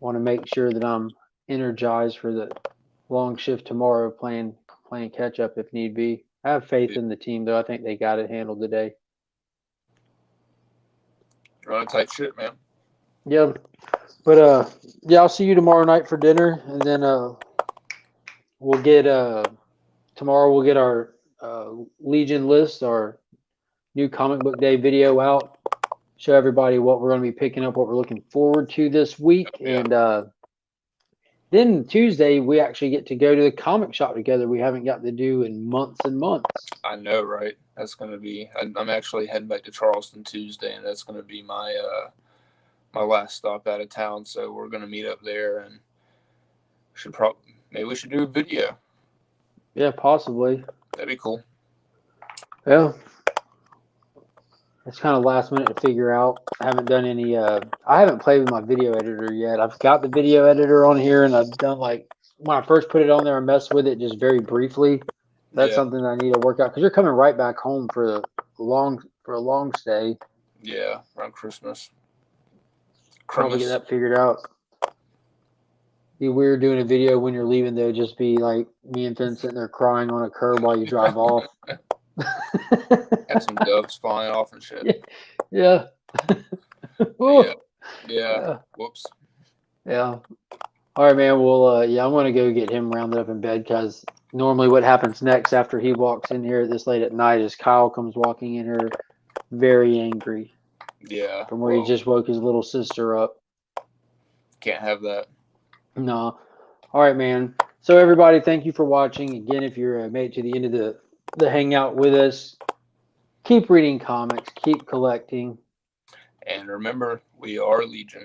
want to make sure that I'm energized for the long shift tomorrow, playing catch up if need be. I have faith in the team, though. I think they got it handled today. You're on a tight ship, man. Yeah. But yeah, I'll see you tomorrow night for dinner, and then we'll get tomorrow we'll get our Legion list, our new comic book day video out. Show everybody what we're going to be picking up, what we're looking forward to this week, and then Tuesday we actually get to go to the comic shop together. We haven't got to do in months and months. I know, right? That's going to be. I'm actually heading back to Charleston Tuesday, and that's going to be my my last stop out of town. So we're going to meet up there, and should Maybe we should do a video. Yeah, possibly. That'd be cool. Yeah. It's kind of last minute to figure out. I haven't done any, I haven't played with my video editor yet. I've got the video editor on here, and I've done like, when I first put it on there, I messed with it just very briefly. That's something I need to work out, because you're coming right back home for a long stay. Yeah, around Christmas. Probably get that figured out. Be weird doing a video when you're leaving, though. Just be like me and Finn sitting there crying on a curb while you drive off. Have some doves flying off and shit. Yeah. Yeah. Whoops. Yeah. All right, man. Well, yeah, I'm gonna go get him rounded up in bed, because normally what happens next after he walks in here this late at night is Kyle comes walking in here very angry. Yeah. From where he just woke his little sister up. Can't have that. No. All right, man. So everybody, thank you for watching. Again, if you're made it to the end of the hangout with us, keep reading comics, keep collecting. And remember, we are Legion.